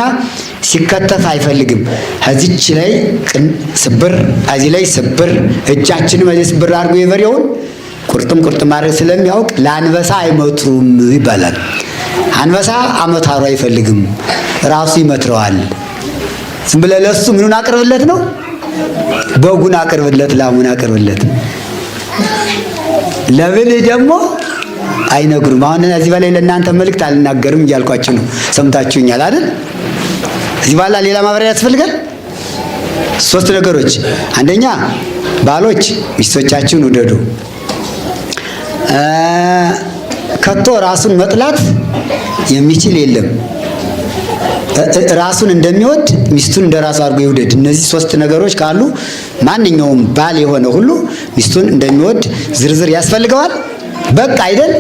ሲከተፍ አይፈልግም። እዚች ላይ ስብር፣ እዚህ ላይ ስብር፣ እጃችንም እዚህ ስብር አድርጎ የበሬውን ቁርጥም ማድረግ ስለሚያውቅ ለአንበሳ አይመትሩም ይባላል። አንበሳ አመታሩ አይፈልግም፣ ራሱ ይመትረዋል። ዝም ብለህ ለሱ ምኑን አቅርብለት ነው? በጉን አቅርብለት፣ ላሙን አቅርብለት። ለብልህ ደግሞ አይነግሩም። አሁን እዚህ በላይ ለእናንተ መልእክት አልናገርም እያልኳችሁ ነው። ሰምታችሁኛል አይደል? እዚህ በኋላ ሌላ ማብራሪያ ያስፈልጋል። 3 ነገሮች። አንደኛ ባሎች ሚስቶቻችሁን ውደዱ። ከቶ ራሱን መጥላት የሚችል የለም። ራሱን እንደሚወድ ሚስቱን እንደራሱ አድርጎ ይውደድ። እነዚህ 3 ነገሮች ካሉ ማንኛውም ባል የሆነ ሁሉ ሚስቱን እንደሚወድ ዝርዝር ያስፈልገዋል። በቃ አይደል?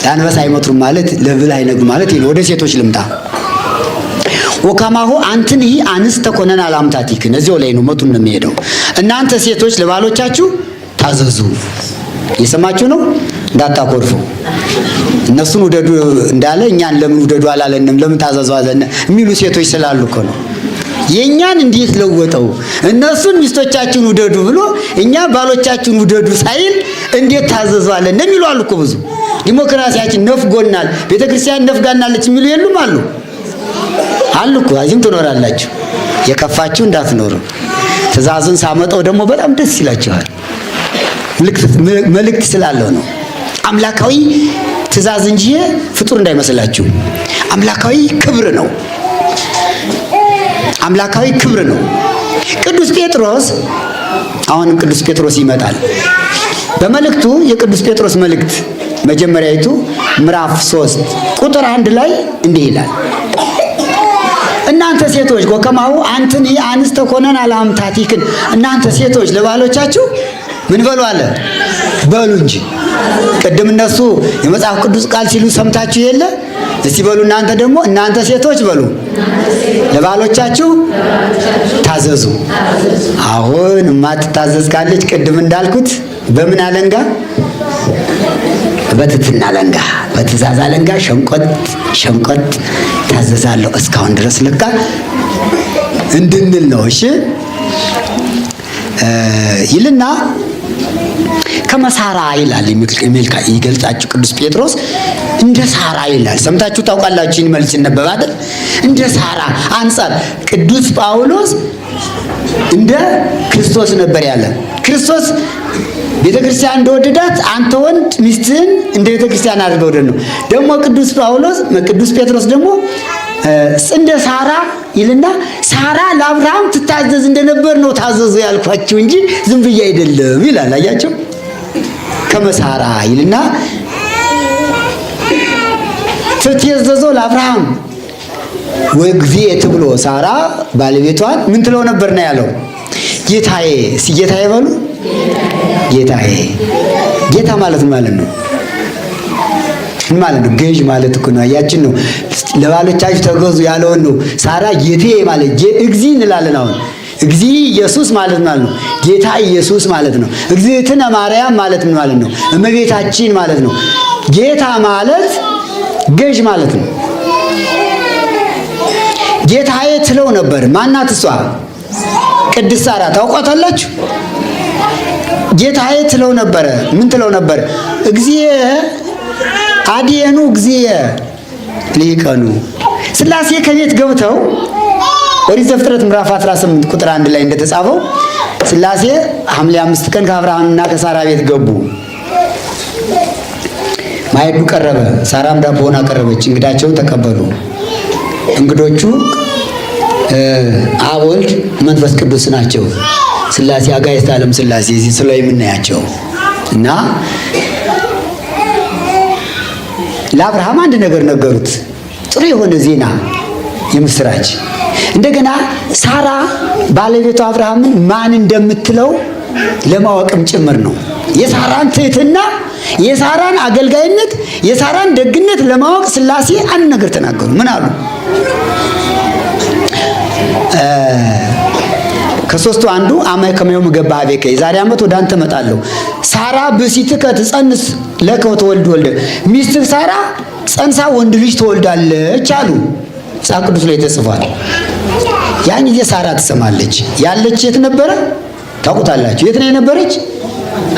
ለአንበሳ አይመትሩም ማለት ለብል አይነግሩም ማለት ይሄ። ወደ ሴቶች ልምጣ። ወከማሁ አንትን ይህ አንስተ ኮነን አላምታቲክ እዚያው ላይ ነው መቱን ነው የሚሄደው። እናንተ ሴቶች ለባሎቻችሁ ታዘዙ። የሰማችሁ ነው፣ እንዳታኮርፉ። እነሱን ውደዱ እንዳለ እኛን ለምን ውደዱ አላለንም፣ ለምን ታዘዙ አለን የሚሉ ሴቶች ስላሉ እኮ ነው። የኛን እንዴት ለወጠው? እነሱን ሚስቶቻችሁን ውደዱ ብሎ እኛ ባሎቻችሁን ውደዱ ሳይል እንዴት ታዘዙ አለን የሚሉ አሉ እኮ ብዙ። ዲሞክራሲያችን ነፍጎናል፣ ቤተክርስቲያን ነፍጋናለች የሚሉ የሉም አሉ እኮ። እዚህም ትኖራላችሁ፣ የከፋችሁ እንዳትኖሩ። ትእዛዙን ሳመጣው ደግሞ በጣም ደስ ይላችኋል። መልእክት ስላለው ነው። አምላካዊ ትእዛዝ እንጂ ፍጡር እንዳይመስላችሁ። አምላካዊ ክብር ነው። አምላካዊ ክብር ነው። ቅዱስ ጴጥሮስ አሁንም ቅዱስ ጴጥሮስ ይመጣል። በመልእክቱ የቅዱስ ጴጥሮስ መልእክት መጀመሪያይቱ ምዕራፍ 3 ቁጥር 1 ላይ እንዲህ ይላል፣ እናንተ ሴቶች ወከማሁ አንትን አንስተ ኮነን አላምታቲክን፣ እናንተ ሴቶች ለባሎቻችሁ ምን በሉ አለ? በሉ እንጂ። ቅድም እነሱ የመጽሐፍ ቅዱስ ቃል ሲሉ ሰምታችሁ የለ? እስቲ በሉ እናንተ ደግሞ እናንተ ሴቶች በሉ ለባሎቻችሁ ታዘዙ። አሁን ማትታዘዝ ካለች ቅድም እንዳልኩት በምን አለንጋ? በትትና አለንጋ፣ በትእዛዝ አለንጋ ሸንቆጥ ታዘዛለሁ እስካሁን ድረስ ለካ እንድንል ነው። እሺ ይልና ከመሳራ ይላል ይገልጻችሁ ቅዱስ ጴጥሮስ እንደ ሳራ ይላል። ሰምታችሁ ታውቃላችሁ። ይህን መልስ ይነበብ አይደል? እንደ ሳራ አንጻር ቅዱስ ጳውሎስ እንደ ክርስቶስ ነበር ያለ። ክርስቶስ ቤተክርስቲያን እንደወደዳት አንተ ወንድ ሚስትህን እንደ ቤተክርስቲያን አድርገው ወደድ ነው። ደግሞ ቅዱስ ጴጥሮስ ደግሞ እንደ ሳራ ይልና ሳራ ለአብርሃም ትታዘዝ እንደነበር ነው ታዘዙ ያልኳችሁ እንጂ ዝም ብዬ አይደለም ይላል። አያችሁ? ከመሳራ ይልና ትትየዘዞ ለአብርሃም ወእግዚእ ትብሎ ሳራ ባለቤቷን ምን ትለው ነበር ነው ያለው? ጌታዬ። እስኪ ጌታዬ በሉ። ጌታዬ። ጌታ ማለት ነው ማለት ነው። ገዥ ማለት እኮ ነው። አያችን ነው ለባሎቻችሁ ተገዙ ያለውን ነው። ሳራ ጌቴ ማለት እግዚእ እንላለን። አሁን እግዚእ ኢየሱስ ማለት ነው። ጌታ ኢየሱስ ማለት ነው። እግዚእትነ ማርያም ማለት ምን ማለት ነው? እመቤታችን ማለት ነው። ጌታ ማለት ገዥ ማለት ነው። ጌታዬ ትለው ነበር። ማናት እሷ? ቅድስት ሳራ ታውቋታላችሁ? ጌታዬ ትለው ነበረ። ምን ትለው ነበር? እግዚእ አዲየኑ እግዚእ ሊቀኑ። ሥላሴ ከቤት ገብተው ኦሪት ዘፍጥረት ምዕራፍ 18 ቁጥር 1 ላይ እንደተጻፈው ሥላሴ ሐምሌ 5 ቀን ከአብርሃምና ከሳራ ቤት ገቡ። ማዕዱ ቀረበ። ሳራም ዳቦውን አቀረበች። እንግዳቸውን ተቀበሉ። እንግዶቹ አብ ወልድ መንፈስ ቅዱስ ናቸው። ሥላሴ አጋዕዝተ ዓለም ሥላሴ እዚህ ስለው የምናያቸው እና ለአብርሃም አንድ ነገር ነገሩት። ጥሩ የሆነ ዜና የምስራች። እንደገና ሳራ ባለቤቷ አብርሃምን ማን እንደምትለው ለማወቅም ጭምር ነው። የሳራን ትህትና፣ የሳራን አገልጋይነት፣ የሳራን ደግነት ለማወቅ ሥላሴ አንድ ነገር ተናገሩ። ምን አሉ? ከሶስቱ አንዱ አመ ከመዮም ገባ አቤከ፣ የዛሬ ዓመት ወደ አንተ እመጣለሁ። ሳራ ብእሲትከ ትጸንስ ለከ ወትወልድ ወልደ፣ ሚስትህ ሳራ ጸንሳ ወንድ ልጅ ትወልዳለች አሉ። መጽሐፍ ቅዱስ ላይ ተጽፏል። ያን ጊዜ ሳራ ትሰማለች። ያለች የት ነበረ ታውቁታላችሁ? የት ነው የነበረች?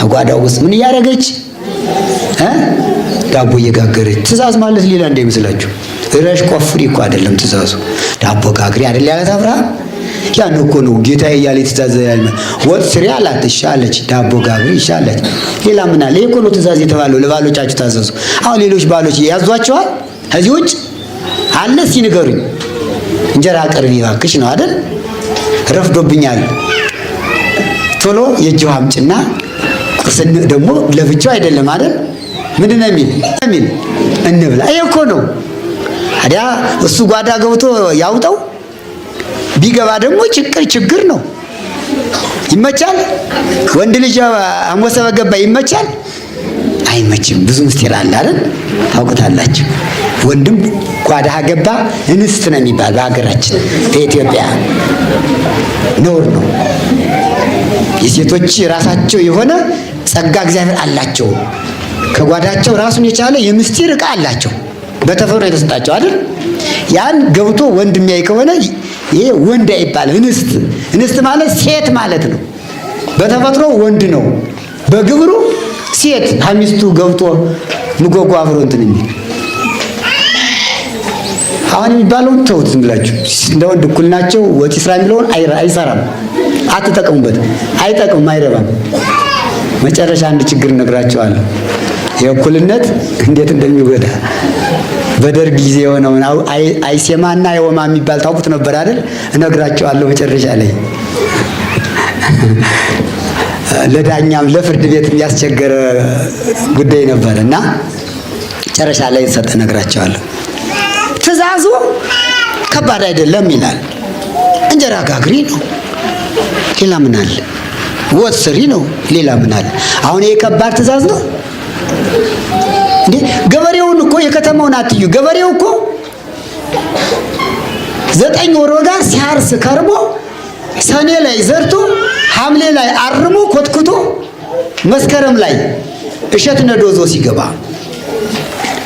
አጓዳው ውስጥ ምን እያደረገች? ዳቦ እየጋገረች። ትእዛዝ ማለት ሌላ እንዳይመስላችሁ። እረሽ ቆፍሪ እኮ አይደለም ትእዛዙ። ዳቦ ጋግሪ አይደል ያላት አብርሃም? ያን እኮ ነው ጌታዬ እያለ ትእዛዝ ያለ። ወጥ ስሪ አላት። እሺ አለች። ዳቦ ጋግሪ እሺ አለች። ሌላ ምን አለ? ይሄ እኮ ነው ትእዛዝ የተባለው። ለባሎቻችሁ ታዘዙ። አሁን ሌሎች ባሎች ያዟቸዋል? ከዚህ ውጭ አለ? እስኪ ንገሩኝ። እንጀራ አቅርቢ እባክሽ ነው አይደል? ረፍዶብኛል፣ ቶሎ የእጅ ውሃ አምጪና ቁርስ ደግሞ ለብቻው አይደለም አይደል? ምንድን ነው የሚል እንብላ። ይሄ እኮ ነው ታዲያ። እሱ ጓዳ ገብቶ ያውጣው። ቢገባ ደግሞ ችግር ነው። ይመቻል? ወንድ ልጅ አሞሰ በገባ ይመቻል? አይመችም። ብዙ ምስጢር አለ አይደል? ታውቁታላችሁ። ወንድም ጓዳ ገባ እንስት ነው የሚባል በሀገራችን በኢትዮጵያ ነውር ነው። የሴቶች ራሳቸው የሆነ ጸጋ እግዚአብሔር አላቸው። ከጓዳቸው ራሱን የቻለ የምስጢር ዕቃ አላቸው። በተፈጥሮ የተሰጣቸው አይደል? ያን ገብቶ ወንድ የሚያይ ከሆነ ይሄ ወንድ አይባል። እንስት ማለት ሴት ማለት ነው። በተፈጥሮ ወንድ ነው፣ በግብሩ ሴት። ሚስቱ ገብቶ ምጎጎ አብሮ እንትን የሚል አሁን የሚባለውን ተውት ዝም ብላችሁ። እንደ ወንድ እኩል ናቸው ወጪ ስራ የሚለውን አይሰራም። አትጠቀሙበት። አይጠቅምም፣ አይረባም። መጨረሻ አንድ ችግር እነግራቸዋለሁ። የእኩልነት እንዴት እንደሚጎዳ በደርግ ጊዜ የሆነውን አይሴማና የወማ የሚባል ታውቁት ነበር አይደል? እነግራቸዋለሁ መጨረሻ ላይ። ለዳኛም ለፍርድ ቤት ያስቸገረ ጉዳይ ነበር እና መጨረሻ ላይ ሰጠ እነግራቸዋለሁ። ትእዛዙ ከባድ አይደለም ይላል። እንጀራ ጋግሪ ነው፣ ሌላ ምን አለ? ወጥ ስሪ ነው፣ ሌላ ምን አለ? አሁን ይሄ ከባድ ትእዛዝ ነው እንዴ? ገበሬውን እኮ የከተማውን አትዩ። ገበሬው እኮ 9 ወር ጋር ሲያርስ ከርሞ ሰኔ ላይ ዘርቶ ሐምሌ ላይ አርሞ ኮትኩቶ መስከረም ላይ እሸት ነዶዞ ሲገባ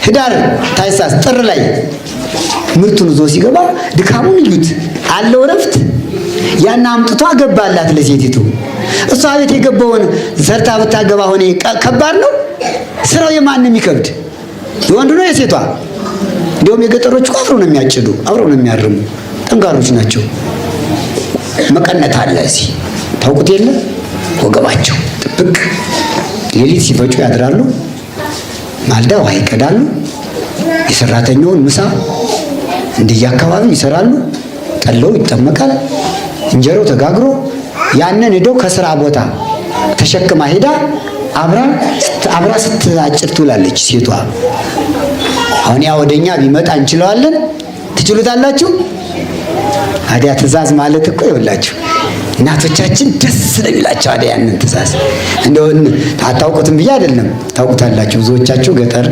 ህዳር፣ ታኅሳስ፣ ጥር ላይ ምርቱን ዞ ሲገባ ድካሙን እዩት። አለው ረፍት። ያን አምጥቶ አገባላት ለሴቲቱ። እሷ ቤት የገባውን ዘርታ ብታገባ ሆነ ከባድ ነው ስራው። የማንም ይከብድ? የወንዱ ነው የሴቷ? እንዲሁም የገጠሮች እኮ አብረው ነው የሚያጭዱ፣ አብረው ነው የሚያርሙ። ጠንካሮች ናቸው። መቀነት አለ እዚህ ታውቁት የለ? ወገባቸው ጥብቅ። ሌሊት ሲፈጩ ያድራሉ። ማልዳ ውሃ ይቀዳሉ። የሰራተኛውን ምሳ እንደየአካባቢው ይሰራሉ። ጠላው ይጠመቃል። እንጀራው ተጋግሮ ያንን ሄደው ከስራ ቦታ ተሸክማ ሄዳ አብራ ስትአጭድ ትውላለች ሴቷ። አሁን ያ ወደኛ ቢመጣ እንችለዋለን? ትችሉታላችሁ? አዲያ ትእዛዝ ማለት እኮ ይኸውላችሁ እናቶቻችን ደስ ነው የሚላቸው አዲያ ያንን ትእዛዝ እንደው አታውቁትም ብዬ አይደለም፣ ታውቁታላችሁ ብዙዎቻችሁ ገጠር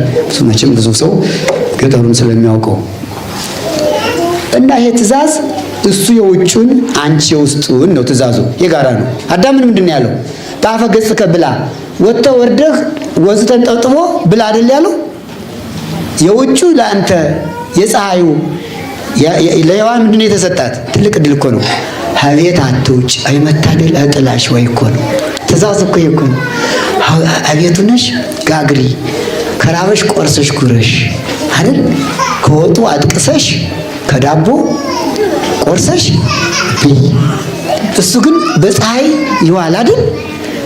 መቼም ብዙ ሰው ገጠሩን ስለሚያውቀው እና ይሄ ትእዛዝ እሱ የውጩን አንቺ የውስጡን ነው። ትእዛዙ የጋራ ነው። አዳምን ምንድን ያለው? ጣፈ ገጽከ ብላ ወጥተህ ወርደህ ወዝ ተንጠብጥቦ ብላ አይደል ያለው? የውጩ ለአንተ የፀሐዩ ለሔዋን ምንድን ነው የተሰጣት? ትልቅ ዕድል እኮ ነው። አቤት አትውጭ አይመታደል አጥላሽ ወይ እኮ ነው ትእዛዝ እኮ እኮ ነው። አቤቱ ነሽ ጋግሪ፣ ከራበሽ ቆርሰሽ ጉረሽ አይደል? ከወጡ አጥቅሰሽ ከዳቦ ቆርሰሽ ብይ። እሱ ግን በፀሐይ ይዋል አይደል?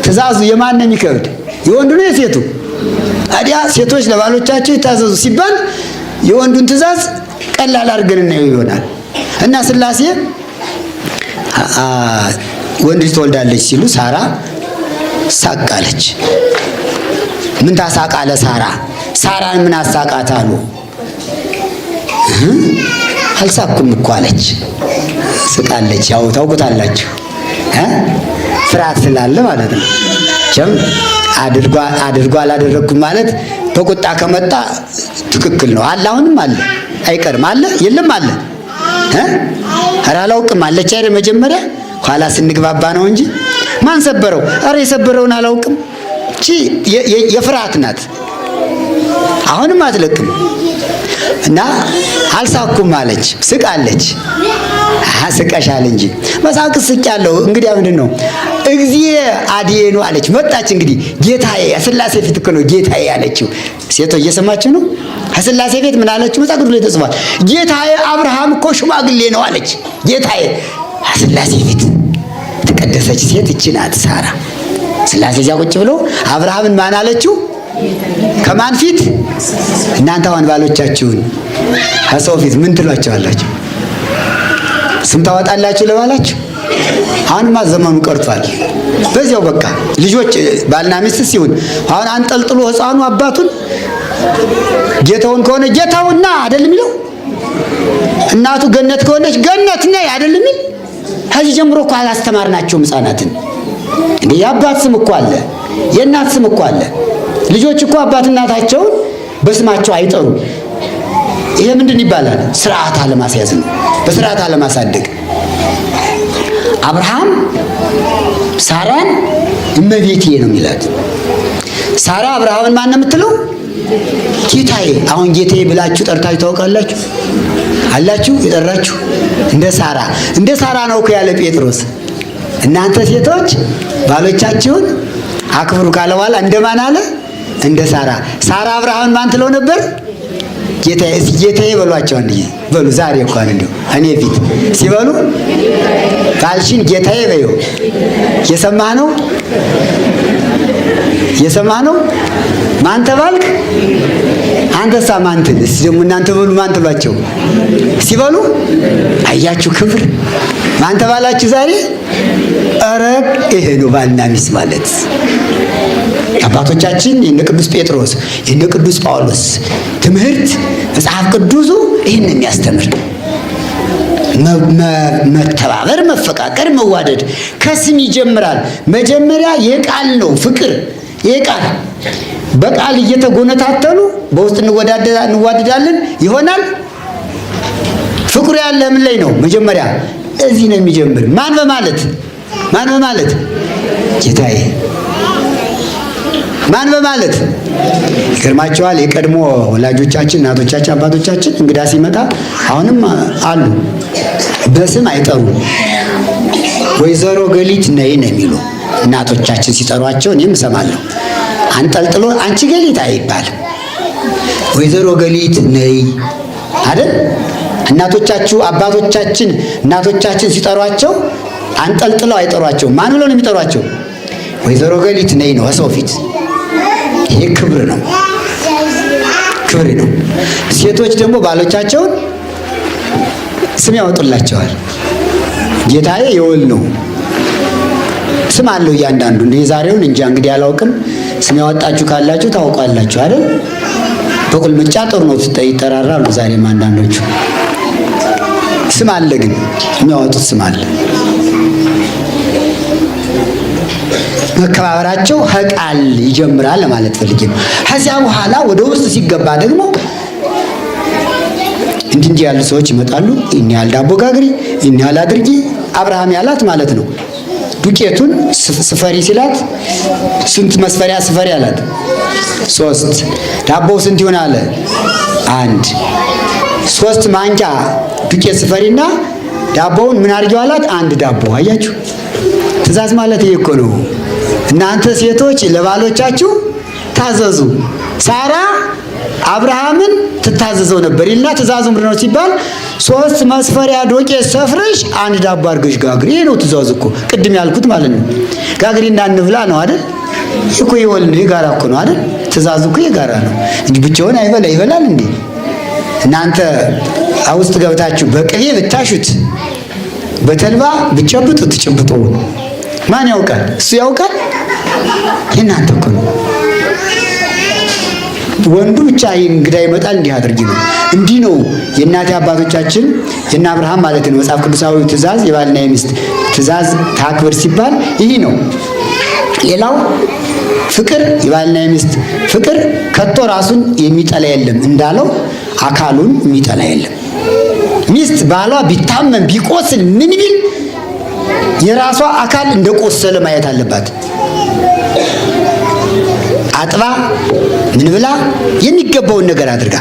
ትእዛዙ የማን ነው የሚከብድ? የወንዱ ነው የሴቱ? አዲያ ሴቶች ለባሎቻቸው ይታዘዙ ሲባል የወንዱን ትእዛዝ ቀላል አድርገን እናየው ይሆናል። እና ሥላሴ ወንድ ልጅ ትወልዳለች ሲሉ ሳራ ሳቃለች። ምን ታሳቃለ ሳራ? ሳራን ምን አሳቃት አሉ? አልሳኩም እኮ አለች። ስቃለች። ያው ታውቁታላችሁ ፍርሃት ስላለ ማለት ነው። አድርጓ አላደረኩም ማለት በቁጣ ከመጣ ትክክል ነው አለ። አሁንም አለ አይቀርም አለ የለም አለ ኧረ አላውቅም አለች አይደል? መጀመሪያ ኋላ ስንግባባ ነው እንጂ ማን ሰበረው? ኧረ የሰበረውን አላውቅም። እቺ የፍርሃት ናት። አሁንም አትለቅም እና አልሳኩም አለች። ስቃለች። ስቀሻል እንጂ መሳቅ ስቄያለሁ። እንግዲህ ምንድን ነው እግዚእ አድኅኖ አለች። መጣች እንግዲህ ጌታዬ። ሥላሴ ፊት እኮ ነው ጌታዬ ያለችው። ሴቶ እየሰማችሁ ነው? ሥላሴ ፊት ምን አለችው? መጽሐፍ ቅዱስ ላይ ተጽፏል። ጌታዬ አብርሃም እኮ ሽማግሌ ነው አለች። ጌታዬ ሥላሴ ፊት ተቀደሰች ሴት እቺ ናት ሳራ። ሥላሴ እዚያ ቁጭ ብሎ አብርሃምን ማን አለችው? ከማን ፊት? እናንተ አሁን ባሎቻችሁን ከሰው ፊት ምን ትሏቸዋላችሁ? ስም ታወጣላችሁ ለባላችሁ? አሁንማ ዘመኑ ቀርቷል። በዚያው በቃ ልጆች ባልና ሚስት ሲሆን አሁን አንጠልጥሎ ሕፃኑ አባቱን ጌታውን ከሆነ ጌታውና አይደል የሚለው? እናቱ ገነት ከሆነች ገነት ነይ አይደል የሚል? ከዚህ ጀምሮ እኮ አላስተማርናቸውም ሕፃናትን። እንዴ የአባት ስም እኮ አለ፣ የእናት ስም እኮ አለ። ልጆች እኮ አባት እናታቸውን በስማቸው አይጠሩም። ይሄ ምንድን ይባላል? ስርዓት አለማስያዝ ነው። በስርዓት አለማሳደግ። አብርሃም ሳራን እመቤቴ ነው የሚላት። ሳራ አብርሃምን ማን ነው የምትለው? ጌታዬ። አሁን ጌታዬ ብላችሁ ጠርታችሁ ታውቃላችሁ? አላችሁ የጠራችሁ? እንደ ሳራ ነው እኮ ያለ ጴጥሮስ። እናንተ ሴቶች ባሎቻችሁን አክብሩ ካለ በኋላ እንደማን አለ? እንደ ሳራ። ሳራ አብርሃምን ማን ትለው ነበር? ጌታዬ። እስኪ ጌታዬ በሏቸው አንድ ጊዜ በሉ። ዛሬ እንኳን እንደው እኔ ፊት ሲበሉ ባልሽን ጌታዬ በይው። የሰማህ ነው? ማን ተባልክ? አንተሳ ማን ትልስ? ደግሞ እናንተ በሉ ማን ትሏቸው ሲበሉ? አያችሁ ክብር። ማን ተባላችሁ ዛሬ? ኧረ ይሄ ነው ባልና ሚስት ማለት። አባቶቻችን የነ ቅዱስ ጴጥሮስ የነ ቅዱስ ጳውሎስ ትምህርት መጽሐፍ ቅዱሱ ይህን የሚያስተምር መተባበር፣ መፈቃቀር፣ መዋደድ ከስም ይጀምራል። መጀመሪያ የቃል ነው ፍቅር። የቃል በቃል እየተጎነታተሉ በውስጥ እንዋደዳለን ይሆናል። ፍቅሩ ያለ ምን ላይ ነው? መጀመሪያ እዚህ ነው የሚጀምር። ማን በማለት ጌታዬ። ማን በማለት ይገርማቸዋል። የቀድሞ ወላጆቻችን፣ እናቶቻችን፣ አባቶቻችን እንግዳ ሲመጣ አሁንም አሉ በስም አይጠሩ። ወይዘሮ ገሊት ነይ ነው የሚሉ እናቶቻችን ሲጠሯቸው እኔም እሰማለሁ። አንጠልጥሎ አንቺ ገሊት አይባልም። ወይዘሮ ገሊት ነይ አይደል? እናቶቻችሁ አባቶቻችን እናቶቻችን ሲጠሯቸው አንጠልጥለው አይጠሯቸውም። ማን ብለው ነው የሚጠሯቸው? ወይዘሮ ገሊት ነይ ነው ሰው ፊት። ይሄ ክብር ነው። ሴቶች ደግሞ ባሎቻቸውን ስም ያወጡላቸዋል። ጌታዬ የወል ነው ስም አለው እያንዳንዱ። እንደ ዛሬውን እንጃ እንግዲህ አላውቅም። ስም ያወጣችሁ ካላችሁ ታውቃላችሁ አይደል? በቁልምጫ ጥሩ ነው ይጠራራሉ። ዛሬም አንዳንዶቹ ስም አለ፣ ግን የሚያወጡት ስም አለ። መከባበራቸው ከቃል ይጀምራል ለማለት ፈልጌ ነው። ከዚያ በኋላ ወደ ውስጥ ሲገባ ደግሞ እንዲህ ያሉ ሰዎች ይመጣሉ። ይህን ያህል ዳቦ ጋግሪ፣ ይህን ያህል አድርጊ። አብርሃም ያላት ማለት ነው። ዱቄቱን ስፈሪ ሲላት ስንት መስፈሪያ ስፈሪ አላት? 3። ዳቦው ስንት ይሆን አለ? 1። 3 ማንኪያ ዱቄት ስፈሪና ዳቦውን ምን አድርጊው አላት? 1 ዳቦ። አያችሁ፣ ትእዛዝ ማለት ይሄ እኮ ነው። እናንተ ሴቶች ለባሎቻችሁ ታዘዙ። ሳራ አብርሃምን ትታዘዘው ነበር ይልና ትእዛዙ ምንድን ነው ሲባል 3 መስፈሪያ ዱቄት ሰፍረሽ 1 ዳቦ አድርገሽ ጋግሪ። ይሄ ነው ትእዛዙ እኮ ቅድም ያልኩት ማለት ነው። ጋግሪና እንብላ ነው አይደል? እኮ ይወልን የጋራ እኮ ነው አይደል? ትእዛዙ እኮ የጋራ ነው እንጂ ብቻውን ይበላል እንዴ? እናንተ ውስጥ ገብታችሁ በቅቤ ብታሹት በተልባ ብትጨብጡት ጭብጦ ማን ያውቃል? እሱ ያውቃል። የእናንተ እኮ ነው። ወንዱ ብቻ እንግዳ ይመጣል እንዲህ አድርጊ ነው። እንዲህ ነው የእናቴ አባቶቻችን የእነ አብርሃም ማለት ነው። መጽሐፍ ቅዱሳዊ ትእዛዝ የባልና የሚስት ትእዛዝ ታክብር ሲባል ይህ ነው። ሌላው ፍቅር፣ የባልና የሚስት ፍቅር ከቶ ራሱን የሚጠላ የለም እንዳለው አካሉን የሚጠላ የለም። ሚስት ባሏ ቢታመም ቢቆስል ምን ቢል የራሷ አካል እንደቆሰለ ማየት አለባት። አጥባ ምን ብላ የሚገባውን ነገር አድርጋ።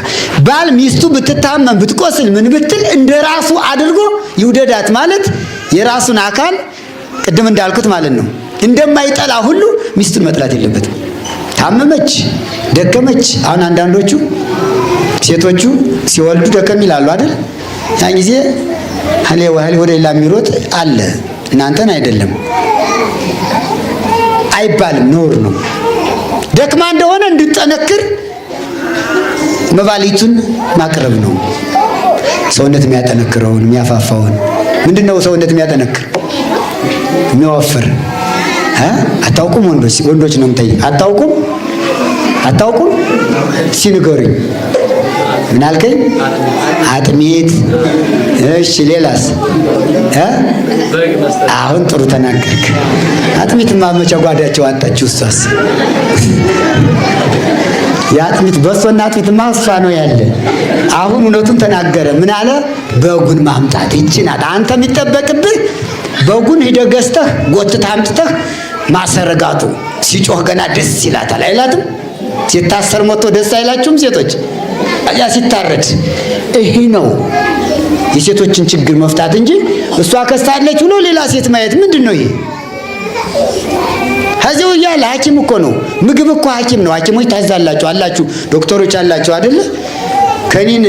ባል ሚስቱ ብትታመም ብትቆስል ምን ብትል እንደራሱ አድርጎ ይውደዳት ማለት የራሱን አካል ቅድም እንዳልኩት ማለት ነው እንደማይጠላ ሁሉ ሚስቱን መጥላት የለበትም። ታመመች፣ ደከመች። አሁን አንዳንዶቹ ሴቶቹ ሲወልዱ ደከም ይላሉ አይደል? ያን ጊዜ ወደ ሌላ የሚሮጥ አለ። እናንተን አይደለም አይባልም፣ ኖር ነው። ደክማ እንደሆነ እንድጠነክር መባሊቱን ማቅረብ ነው። ሰውነት የሚያጠነክረውን የሚያፋፋውን ምንድነው? ሰውነት የሚያጠነክር የሚያወፍር አታውቁም? ወንዶች ነው የምታይ። አታውቁም? ሲንገሩኝ ምን አልከኝ? አጥሚት። እሺ ሌላስ? አሁን ጥሩ ተናገርክ። አጥሚትማ መቼ ጓዳቸው አጣችሁ? እሷስ የአጥሚት በሶና አጥሚትማ እሷ ነው ያለ። አሁን እውነቱን ተናገረ። ምን አለ? በጉን ማምጣት ይችላል። አንተ የሚጠበቅብህ በጉን ሂደህ ገዝተህ ጎትተህ አምጥተህ ማሰረጋቱ ሲጮህ ገና ደስ ይላታል አይላትም? ሲታሰር ሞቶ ደስ አይላችሁም ሴቶች? ያ ሲታረድ ይሄ ነው የሴቶችን ችግር መፍታት እንጂ እሷ ከስታለች ብሎ ሌላ ሴት ማየት ምንድን ነው ይሄ? ከዚያው ያለ ሐኪም እኮ ነው። ምግብ እኮ ሐኪም ነው። ሐኪሞች ታዛላችሁ አላችሁ፣ ዶክተሮች አላችሁ አይደለ? ከኒን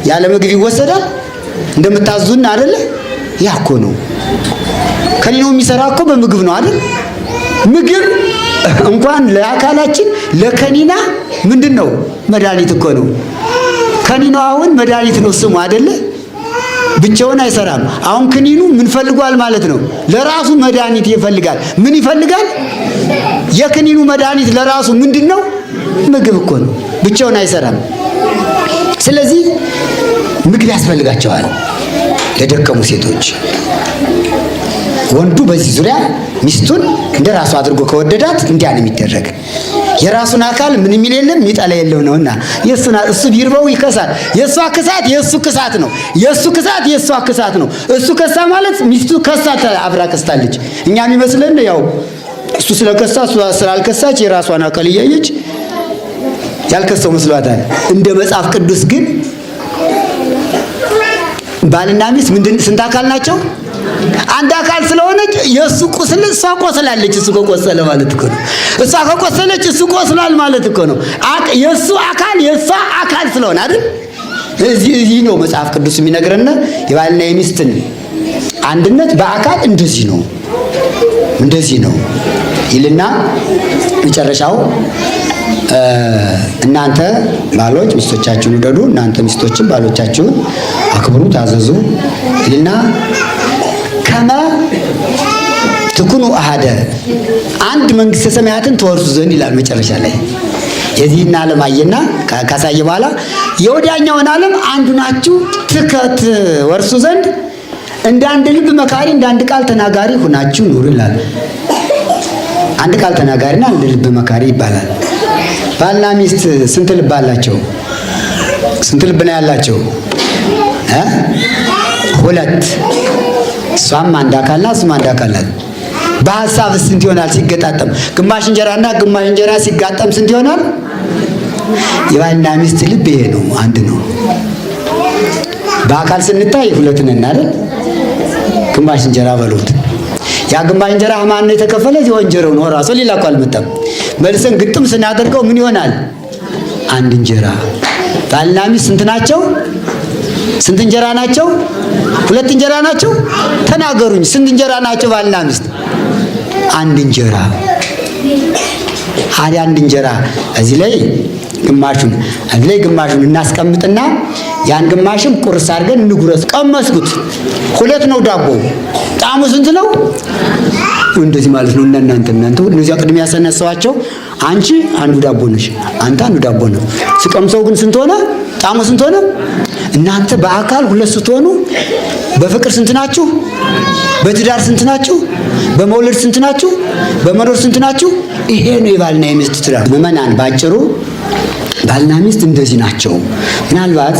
ያለ ምግብ ይወሰዳል እንደምታዙና አይደለ? ያ እኮ ነው። ከኒኑ የሚሰራ እኮ በምግብ ነው አይደል? ምግብ እንኳን ለአካላችን ለከኒና ምንድነው? መድኃኒት እኮ ነው። ከኒኑ አሁን መድኃኒት ነው ስሙ አይደለ? ብቻውን አይሰራም። አሁን ክኒኑ ምን ፈልጓል ማለት ነው? ለራሱ መድኃኒት ይፈልጋል። ምን ይፈልጋል? የክኒኑ መድኃኒት ለራሱ ምንድነው? ምግብ እኮ ነው። ብቻውን አይሰራም። ስለዚህ ምግብ ያስፈልጋቸዋል ለደከሙ ሴቶች። ወንዱ በዚህ ዙሪያ ሚስቱን እንደራሱ አድርጎ ከወደዳት እንዲያ ነው የሚደረግ። የራሱን አካል ምን የሚል የለም የሚጠላ የለው ነውና እሱ ቢርበው ይከሳል። የእሷ ክሳት የእሱ ክሳት ነው። የእሱ ክሳት የእሷ ክሳት ነው። እሱ ከሳ ማለት ሚስቱ ከሳት አብራ ከስታለች። እኛ የሚመስለን ያው እሱ ስለከሳ እሷ ስላልከሳች የራሷን አካል እያየች ያልከሰው መስሏታል። እንደ መጽሐፍ ቅዱስ ግን ባልና ሚስት ምንድን ስንት አካል ናቸው? አንድ አካል ስለሆነች የእሱ ቁስል እሷ ቆስላለች። እሱ ከቆሰለ ማለት እኮ ነው። እሷ ከቆሰለች እሱ ቆስሏል ማለት እኮ ነው። የእሱ አካል የእሷ አካል ስለሆነ አይደል? እዚህ ነው መጽሐፍ ቅዱስ የሚነግረን የባልና የሚስትን አንድነት በአካል እንደዚህ ነው ይልና መጨረሻው እናንተ ባሎች ሚስቶቻችሁን ውደዱ፣ እናንተ ሚስቶችም ባሎቻችሁን አክብሩ፣ ታዘዙ ይልና ከመ ትኩኑ ወትኩኑ አሐደ አንድ መንግስተ ሰማያትን ተወርሱ ዘንድ ይላል መጨረሻ ላይ። የዚህን ዓለም አየና ካሳየ በኋላ የወዲያኛውን ዓለም አንዱ ናችሁ ትወርሱ ዘንድ እንደ አንድ ልብ መካሪ እንደ አንድ ቃል ተናጋሪ ሁናችሁ ኑሩ ይላል። አንድ ቃል ተናጋሪና አንድ ልብ መካሪ ይባላል። ባልና ሚስት ስንት ልብ አላቸው? ስንት ልብ ነው ያላቸው? ሁለት። እሷም አንድ አካል ናት፣ እሱም አንድ አካል ናት። በሐሳብ ስንት ይሆናል ሲገጣጠም? ግማሽ እንጀራና ግማሽ እንጀራ ሲጋጠም ስንት ይሆናል? የባልና ሚስት ልብ ይሄ ነው፣ አንድ ነው። በአካል ስንታይ ሁለት ነን አይደል? ግማሽ እንጀራ በሉት። ያ ግማሽ እንጀራ ማን ነው የተከፈለ? እዚህ ወንጀራው ነው ራሱ ሌላ እኮ አልመጣም። መልሰን ግጥም ስናደርገው ምን ይሆናል? አንድ እንጀራ። ባልና ሚስት ስንት ናቸው? ስንት እንጀራ ናቸው? ሁለት እንጀራ ናቸው? ተናገሩኝ። ስንት እንጀራ ናቸው ባልና ሚስት? አንድ እንጀራ። አንድ እንጀራ እዚህ ላይ ግማሹን እናስቀምጥና ያን ግማሽም ቁርስ አድርገን እንጉረስ። ቀመስኩት። ሁለት ነው ዳቦ። ጣዕሙ ስንት ነው? እንደዚህ ማለት ነው። እናንተ እነዚያ ቅድም ያሰነሳዋቸው አንቺ አንዱ ዳቦ ነሽ፣ አንተ አንዱ ዳቦ ነው። ሲቀምሰው ግን ስንት ሆነ? ጣዕሙ ስንት ሆነ? እናንተ በአካል ሁለት ስትሆኑ በፍቅር ስንት ናችሁ? በትዳር ስንት ናችሁ? በመውለድ ስንት ናችሁ? በመኖር ስንት ናችሁ? ይሄ ነው የባልና የሚስት ትዳር። ምዕመናን ባጭሩ ባልና ሚስት እንደዚህ ናቸው። ምናልባት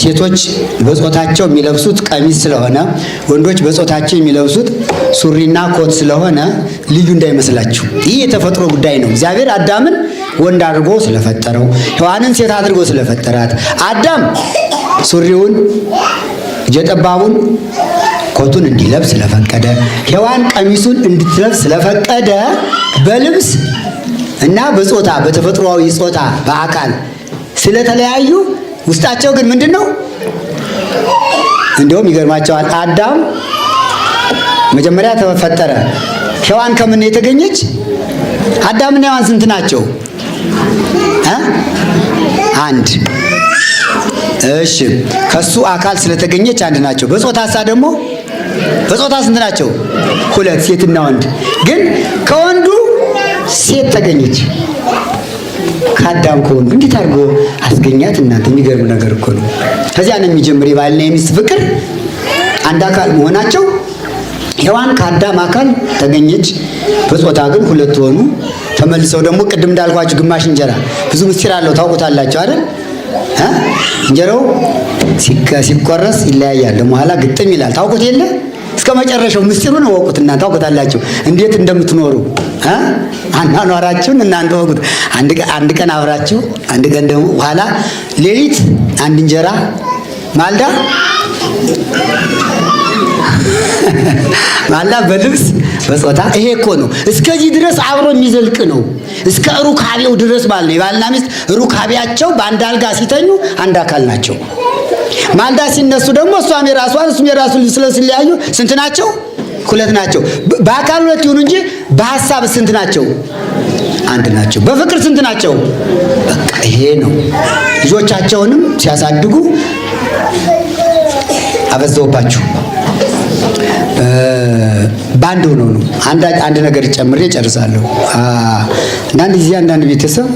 ሴቶች በጾታቸው የሚለብሱት ቀሚስ ስለሆነ ወንዶች በጾታቸው የሚለብሱት ሱሪና ኮት ስለሆነ ልዩ እንዳይመስላችሁ። ይህ የተፈጥሮ ጉዳይ ነው። እግዚአብሔር አዳምን ወንድ አድርጎ ስለፈጠረው፣ ሔዋንን ሴት አድርጎ ስለፈጠራት አዳም ሱሪውን እጀጠባቡን ኮቱን እንዲለብስ ስለፈቀደ፣ ሔዋን ቀሚሱን እንድትለብስ ስለፈቀደ በልብስ እና በጾታ በተፈጥሯዊ ጾታ በአካል ስለተለያዩ ውስጣቸው ግን ምንድነው? እንደውም ይገርማቸዋል። አዳም መጀመሪያ ተፈጠረ። ሔዋን ከምን የተገኘች? አዳምና ሔዋን ስንት ናቸው? አንድ። እሺ፣ ከሱ አካል ስለተገኘች አንድ ናቸው። በጾታሳ ደግሞ በጾታ ስንት ናቸው? ሁለት፣ ሴትና ወንድ። ግን ከወንዱ ሴት ተገኘች። ከአዳም ከወንዱ እንዴት አድርጎ አስገኛት? እናንተ የሚገርም ነገር እኮ ነው። ከዚያ ነው የሚጀምር የባልና የሚስት ፍቅር፣ አንድ አካል መሆናቸው። ሔዋን ከአዳም አካል ተገኘች፣ በጾታ ግን ሁለት ሆኑ። ተመልሰው ደግሞ ቅድም እንዳልኳችሁ ግማሽ እንጀራ ብዙ ምስጢር አለው፣ ታውቁታላችሁ አይደል? እንጀራው ሲቆረስ ይለያያል፣ ደግሞ ኋላ ግጥም ይላል። ታውቁት የለ? እስከ መጨረሻው ምስጢሩን ወቁት እናንተ ታውቁታላችሁ፣ እንዴት እንደምትኖሩ አኗኗራችሁን እናንተ ወቁት። አንድ ቀን አብራችሁ፣ አንድ ቀን ደግሞ ኋላ ሌሊት አንድ እንጀራ ማልዳ በልብስ በጾታ። ይሄ እኮ ነው እስከዚህ ድረስ አብሮ የሚዘልቅ ነው፣ እስከ ሩካቤው ድረስ ማለት ነው። የባልና ሚስት ሩካቤያቸው በአንድ አልጋ ሲተኙ አንድ አካል ናቸው። ማልዳ ሲነሱ ደግሞ እሷም የራሷን እሱም የራሱን ስለሲለያዩ ስንት ናቸው? ሁለት ናቸው። በአካል ሁለት ይሁኑ እንጂ በሐሳብ ስንት ናቸው? አንድ ናቸው። በፍቅር ስንት ናቸው? በቃ ይሄ ነው። ልጆቻቸውንም ሲያሳድጉ አበዛውባችሁ ባንድ ሆነው ነው። አንድ ነገር ጨምሬ ጨርሳለሁ። አንዳንድ ጊዜ አንዳንድ ቤተሰብ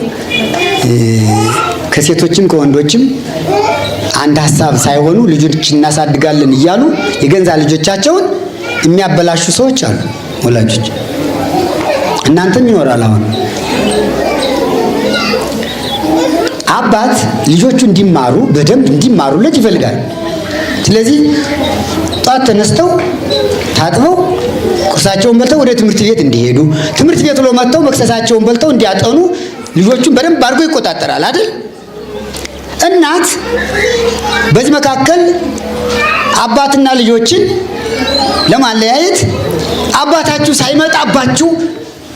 ከሴቶችም ከወንዶችም አንድ ሐሳብ ሳይሆኑ ልጆች እናሳድጋለን እያሉ የገንዛ ልጆቻቸውን የሚያበላሹ ሰዎች አሉ። ወላጆች እናንተም ይኖራል። አሁን አባት ልጆቹ እንዲማሩ በደንብ እንዲማሩለት ይፈልጋል። ስለዚህ ጧት ተነስተው ታጥበው ቁርሳቸውን በልተው ወደ ትምህርት ቤት እንዲሄዱ፣ ትምህርት ቤት ብለው መጥተው መክሰሳቸውን በልተው እንዲያጠኑ ልጆቹን በደንብ አድርጎ ይቆጣጠራል አይደል? እናት በዚህ መካከል አባትና ልጆችን ለማለያየት አባታችሁ ሳይመጣባችሁ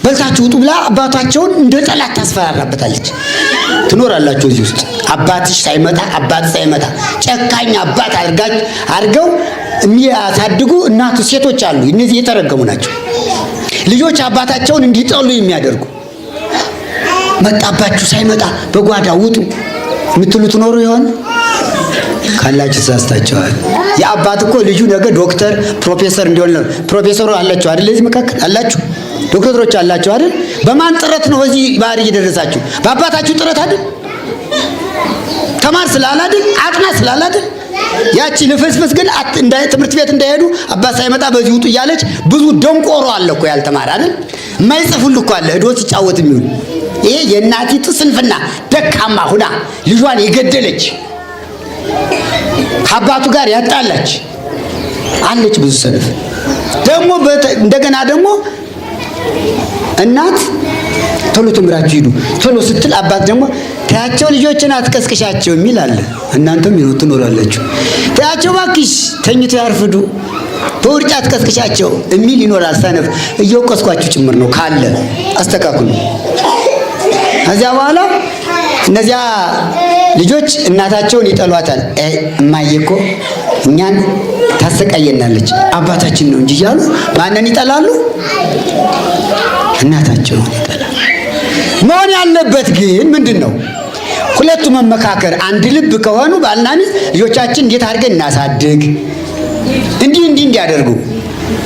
በልታችሁ ውጡ ብላ አባታቸውን እንደ ጠላት ታስፈራራበታለች። ትኖራላችሁ እዚህ ውስጥ አባትሽ ሳይመጣ አባት ሳይመጣ ጨካኝ አባት አድርገው የሚያሳድጉ እናቱ ሴቶች አሉ። እነዚህ የተረገሙ ናቸው። ልጆች አባታቸውን እንዲጠሉ የሚያደርጉ መጣባችሁ ሳይመጣ በጓዳ ውጡ የምትሉ ትኖሩ ይሆን? ካላችሁ ተሳስታችኋል። የአባት እኮ ልጁ ነገ ዶክተር ፕሮፌሰር እንዲሆን ነው። ፕሮፌሰሩ አላችሁ አይደል? እዚህ መካከል አላችሁ፣ ዶክተሮች አላችሁ አይደል? በማን ጥረት ነው እዚህ ባህር እየደረሳችሁ? በአባታችሁ ጥረት አይደል? ተማር ስላለ አይደል? አጥና ስላለ አይደል? ያቺ ልፍስፍስ ግን ትምህርት ቤት እንዳይሄዱ አባት ሳይመጣ በዚህ ውጡ እያለች ብዙ ደንቆሮ አለ እኮ ያልተማረ አይደል? የማይጽፉልህ እኮ አለ ሄዶ ሲጫወት የሚውል። ይሄ የእናቲቱ ስንፍና ደካማ ሁና ልጇን የገደለች ከአባቱ ጋር ያጣላች አለች ብዙ ሰነፍ። ደግሞ እንደገና ደግሞ እናት ቶሎ ትምራችሁ ሂዱ ቶሎ ስትል አባት ደግሞ ታያቸው ልጆችን አትቀስቅሻቸው የሚል አለ። እናንተም ይኸው ትኖራላችሁ። ታያቸው እባክሽ ተኝተው ያርፍዱ በውርጫ አትቀስቅሻቸው የሚል ይኖራል ሰነፍ። እየወቀስኳችሁ ጭምር ነው ካለ አስተካክሉ። ከዚያ በኋላ እነዚያ ልጆች እናታቸውን ይጠሏታል። እማዬ እኮ እኛን ታሰቃየናለች አባታችን ነው እንጂ እያሉ ማንን ይጠላሉ? እናታቸውን ይጠላሉ። መሆን ያለበት ግን ምንድን ነው? ሁለቱ መመካከር፣ አንድ ልብ ከሆኑ ባልና ሚስት ልጆቻችን እንዴት አድርገን እናሳድግ፣ እንዲህ እንዲያደርጉ፣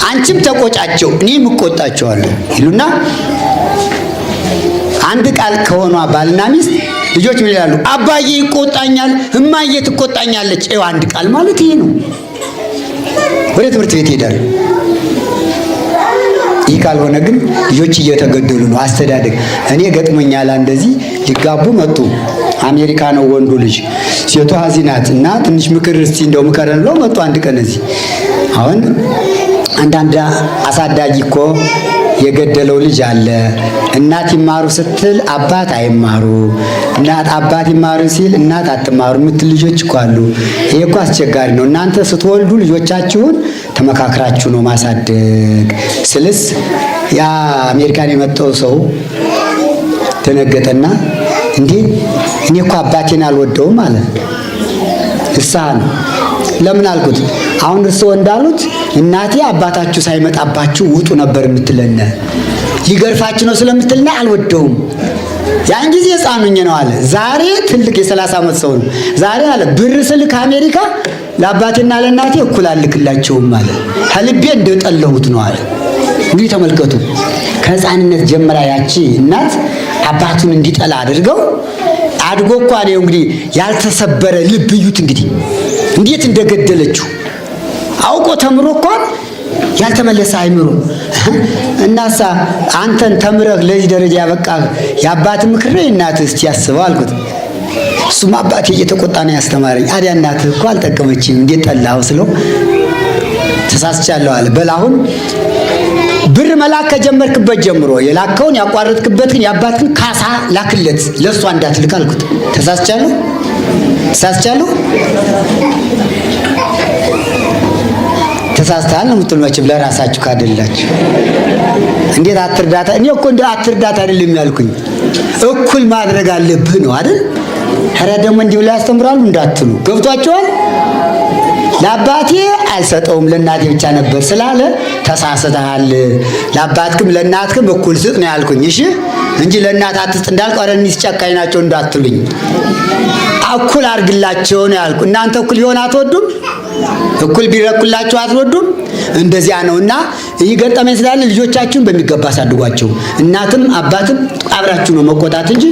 አንቺም ተቆጫቸው እኔም እቆጣቸዋለሁ ይሉና አንድ ቃል ከሆኗ ባልና ሚስት ልጆች ምን ይላሉ? አባዬ ይቆጣኛል፣ እማዬ ትቆጣኛለች። ይኸው አንድ ቃል ማለት ይሄ ነው። ወደ ትምህርት ቤት ይሄዳሉ። ይህ ካልሆነ ግን ልጆች እየተገደሉ ነው። አስተዳደግ እኔ ገጥሞኛል። እንደዚህ ሊጋቡ መጡ። አሜሪካ ነው ወንዱ ልጅ፣ ሴቷ እዚህ ናት እና ትንሽ ምክር እስቲ እንደው ምከረን ብለው መጡ። አንድ ቀን እዚህ አሁን አንዳንድ አሳዳጊ እኮ የገደለው ልጅ አለ። እናት ይማሩ ስትል አባት አይማሩ፣ እናት አባት ይማሩ ሲል እናት አትማሩ የምትል ልጆች እኮ አሉ። ይሄ እኮ አስቸጋሪ ነው። እናንተ ስትወልዱ ልጆቻችሁን ተመካክራችሁ ነው ማሳደግ። ስልስ ያ አሜሪካን የመጣው ሰው ተነገጠና እንዴ እኔ እኮ አባቴን አልወደውም አለ። ንስሐ ነው። ለምን አልኩት? አሁን እርስዎ እንዳሉት እናቴ አባታችሁ ሳይመጣባችሁ ውጡ ነበር የምትለነ፣ ሊገርፋችሁ ነው ስለምትልና አልወደውም። ያን ጊዜ ሕፃኑኝ ነው አለ። ዛሬ ትልቅ የ30 ዓመት ሰው ነው። ዛሬ አለ ብር ስልክ አሜሪካ ለአባቴና ለእናቴ እኩል አልክላቸውም አለ። ከልቤ እንደጠለሁት ነው አለ። እንግዲህ ተመልከቱ፣ ከሕፃንነት ጀምራ ያቺ እናት አባቱን እንዲጠላ አድርገው አድጎ እኮ ነው እንግዲህ ያልተሰበረ ልብ እዩት እንግዲህ እንዴት እንደገደለችው አውቆ ተምሮ እንኳን ያልተመለሰ አይምሮ። እናሳ አንተን ተምረህ ለዚህ ደረጃ ያበቃ የአባት ምክር ነው እናትህ እስቲ ያስበው አልኩት። እሱም አባቴ እየተቆጣ ነው ያስተማረኝ። አዲያ እናትህ እኮ አልጠቀመችም እንዴት ጠላኸው ስለው ተሳስቻለሁ አለ። በል አሁን ብር መላክ ከጀመርክበት ጀምሮ የላከውን ያቋረጥክበትን የአባትህን ካሳ ላክለት ለእሷ እንዳትልክ አልኩት። ተሳስቻለሁ ተሳስተሃል ነው የምትሉ መቼም ለራሳችሁ ካደላችሁ። እንዴት አትርዳታ? እኔ እኮ እንደ አትርዳታ አይደለም ያልኩኝ፣ እኩል ማድረግ አለብህ ነው አይደል? ኧረ ደግሞ እንዲህ ብለው ያስተምራሉ እንዳትሉ ገብቷቸዋል። ለአባቴ አልሰጠውም ለእናቴ ብቻ ነበር ስላለ ተሳስተሃል። ለአባትክም ለእናትክም እኩል ስጥ ነው ያልኩኝ። እሺ እንጂ ለእናት አትስጥ እንዳልኩ ኧረ እኒስ ጨካኝ ናቸው እንዳትሉኝ። እኩል አድርግላቸው ነው ያልኩ። እናንተ እኩል ቢሆን አትወዱም? እኩል ቢረኩላችሁ አትወዱም? እንደዚያ ነውና ይህ ገጠመኝ ስላለ ልጆቻችሁን በሚገባ አሳድጓቸው። እናትም አባትም አብራችሁ ነው መቆጣት እንጂ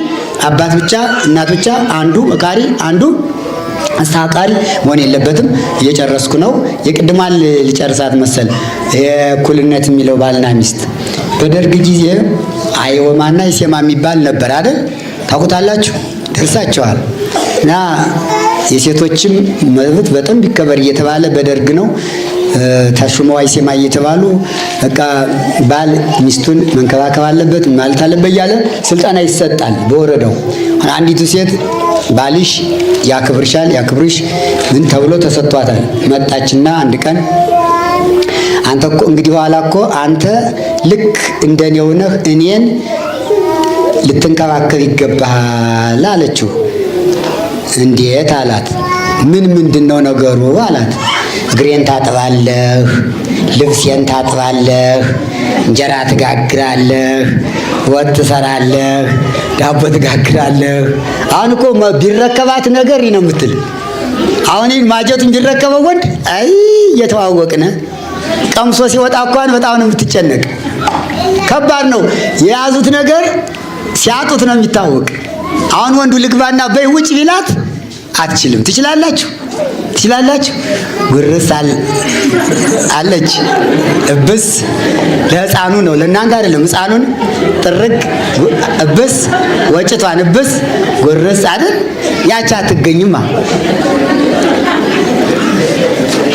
አባት ብቻ እናት ብቻ አንዱ መካሪ አንዱ አስተካካሪ መሆን የለበትም። እየጨረስኩ ነው። የቅድማል ልጨርሳት መሰል የእኩልነት የሚለው ባልና ሚስት በደርግ ጊዜ አይወማና ይሴማ የሚባል ነበር አይደል? ታውቁታላችሁ? ደርሳችኋል። እና የሴቶችም መብት በጣም ቢከበር እየተባለ በደርግ ነው ተሹመው አይሴማ እየተባሉ በቃ ባል ሚስቱን መንከባከብ አለበት ማለት አለበት እያለ ስልጠና ይሰጣል በወረዳው። አንዲቱ ሴት ባልሽ ያክብርሻል ያክብርሽ ምን ተብሎ ተሰጥቷታል። መጣችና አንድ ቀን አንተ እኮ እንግዲህ በኋላ እኮ አንተ ልክ እንደኔው ነህ እኔን ልትንከባከብ ይገባሃል አለችው። እንዴት አላት። ምንድነው ነገሩ አላት። እግሬን ታጥባለህ፣ ልብሴን ታጥባለህ፣ እንጀራ ትጋግራለህ፣ ወጥ ትሰራለህ፣ ዳቦ ትጋግራለህ። አሁን እኮ ቢረከባት ነገር ነው የምትል አሁን ማጀቱን ቢረከበው ወንድ አይ እየተዋወቅነ ቀምሶ ሲወጣ እንኳን በጣም ነው የምትጨነቅ። ከባድ ነው የያዙት ነገር ሲያጡት ነው የሚታወቅ። አሁን ወንዱ ልግባና በይ ውጭ ቢላት አትችልም። ትችላላችሁ? ጉርስ አለች እብስ ለሕፃኑ ነው ለእናንተ አይደለም። ሕፃኑን ጥርቅ እብስ ወጭቷን እብስ ጉርስ አይደል? ያቻ አትገኝማ።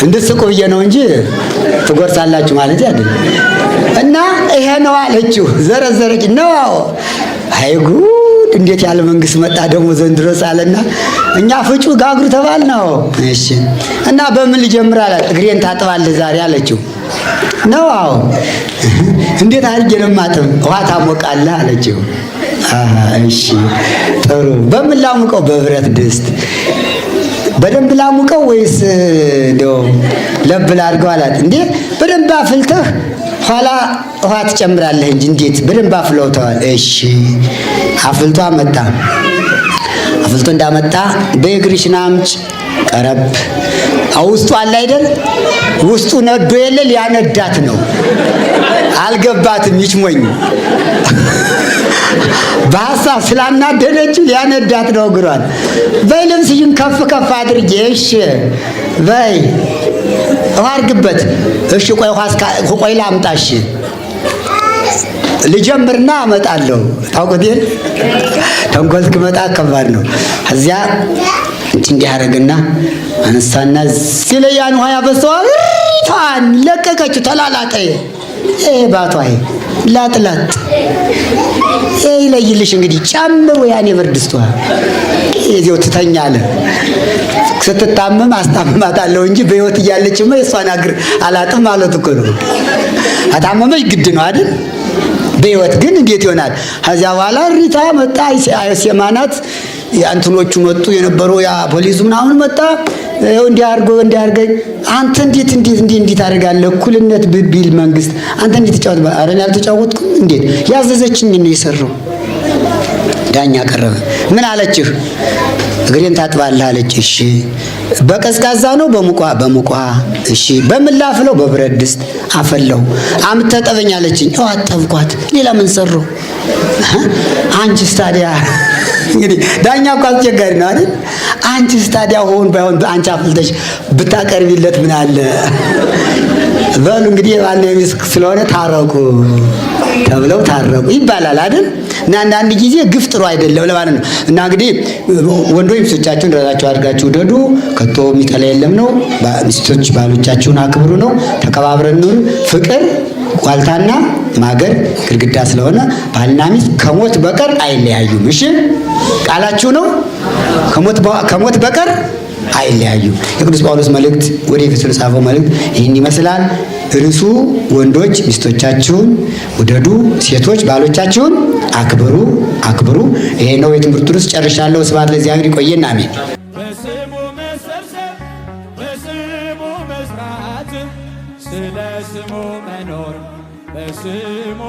እንድትስቁ ብዬ ነው እንጂ ትጎርሳላችሁ ማለት አይደለም። እና ይሄ ነው አለችው። ዘረዘረች ነው። አይ ጉድ እንዴት ያለ መንግስት መጣ ደግሞ ዘንድሮ ሳለና እኛ ፍጩ ጋግሩ ተባል ነው። እሺ እና በምን ልጀምር አላት። እግሬን ታጥባለህ ዛሬ አለችው። ነው አዎ። እንዴት አድርጌ ነው የማጥብ? ውሃ ታሞቃለህ አለችው። እሺ ጥሩ። በምን ላሙቀው? በብረት ድስት። በደንብ ላሙቀው ወይስ እንደው ለብ ላድርገው አላት። እንዴ በደንብ አፍልተህ ኋላ ውሃ ትጨምራለህ እንጂ እንዴት በደንብ አፍለውተዋል። እሺ አፍልቶ አመጣ። አፍልቶ እንዳመጣ በእግርሽና አምጪ ቀረብ። ውስጡ አለ አይደል? ውስጡ ነዶ የለ ሊያነዳት ነው። አልገባትም። ይችሞኝ በሐሳብ ስላናደደችው ሊያነዳት ነው እግሯን። በይ ልብስሽን ከፍ ከፍ አድርጌ። እሺ በይ ውሃ አድርግበት። እሺ ቆይ ላምጣሽ። ልጀምርና አመጣለሁ። ታውቁት ተንኮል እስክመጣ ከባድ ነው። እዚያ እንዲህ ያደርግና አነሳና ሲለያን ውሃ ያፈሰዋል። ታን ለቀቀችው። ተላላጠ። ባቷ ላጥላጥ ይለይልሽ እንግዲህ ጨምሮ ያኔ በርድስቷ እዚያው ትተኛለ። ስትታመም አስታምማታለሁ እንጂ በህይወት እያለችማ የሷን እግር አላጥም ማለት እኮ ነው። አታመመች ግድ ነው አይደል? በህይወት ግን እንዴት ይሆናል? ከዚያ በኋላ ሪታ መጣ። አይሰማናት ያንተኖቹ መጡ የነበረው ያ ፖሊሱ ምናምን መጣ። እንዲያርገኝ አንተ እንዴት አደርጋለህ? እኩልነት ቢል መንግስት አንተ እንዴት ተጫወት? ኧረ እኔ አልተጫወትኩም። እንዴት ያዘዘችኝ ነው የሰራው። ዳኛ ቀረበ። ምን አለችህ? እግሬን ታጥባለህ አለች። እሺ በቀዝቃዛ ነው በሙቋ? እሺ በምን ላፍለው? በብረት ድስት አፈለው። አምጥተህ ጠበኝ አለችኝ። አጠብኳት። ሌላ ምን ሰራው? አንቺስ ታዲያ እንግዲህ ዳኛ እኮ አስቸጋሪ ነው አይደል? አንቺስ ታዲያ ባይሆን በአንቺ አፍልተሽ ብታቀርቢለት ምን አለ? በሉ እንግዲህ ባልና ሚስት ስለሆነ ታረቁ ተብለው ታረቁ ይባላል አይደል? እና አንዳንድ ጊዜ ግፍ ጥሩ አይደለም ለማለት ነው። እና እንግዲህ ወንዶች ሚስቶቻችሁን ራሳችሁ አድርጋችሁ ውደዱ፣ ከቶ የሚጠላ የለም ነው። ሚስቶች ባሎቻችሁን አክብሩ ነው። ተከባብረን ኑር። ፍቅር ዋልታና ማገር ግድግዳ ስለሆነ ባልና ሚስት ከሞት በቀር አይለያዩም። እሺ ቃላችሁ ነው። ከሞት በቀር አይለያዩ። የቅዱስ ጳውሎስ መልእክት ወደ ኤፌሶን ጻፈው መልእክት ይህን ይመስላል። ርዕሱ ወንዶች ሚስቶቻችሁን ውደዱ፣ ሴቶች ባሎቻችሁን አክብሩ። ይሄ ነው የትምህርቱ ርዕስ። ጨርሻለሁ። ስብሐት ለእግዚአብሔር። ይቆየን። አሜን። በስሙ መሰብሰብ፣ በስሙ መስራት፣ ስለ ስሙ መኖር፣ በስሙ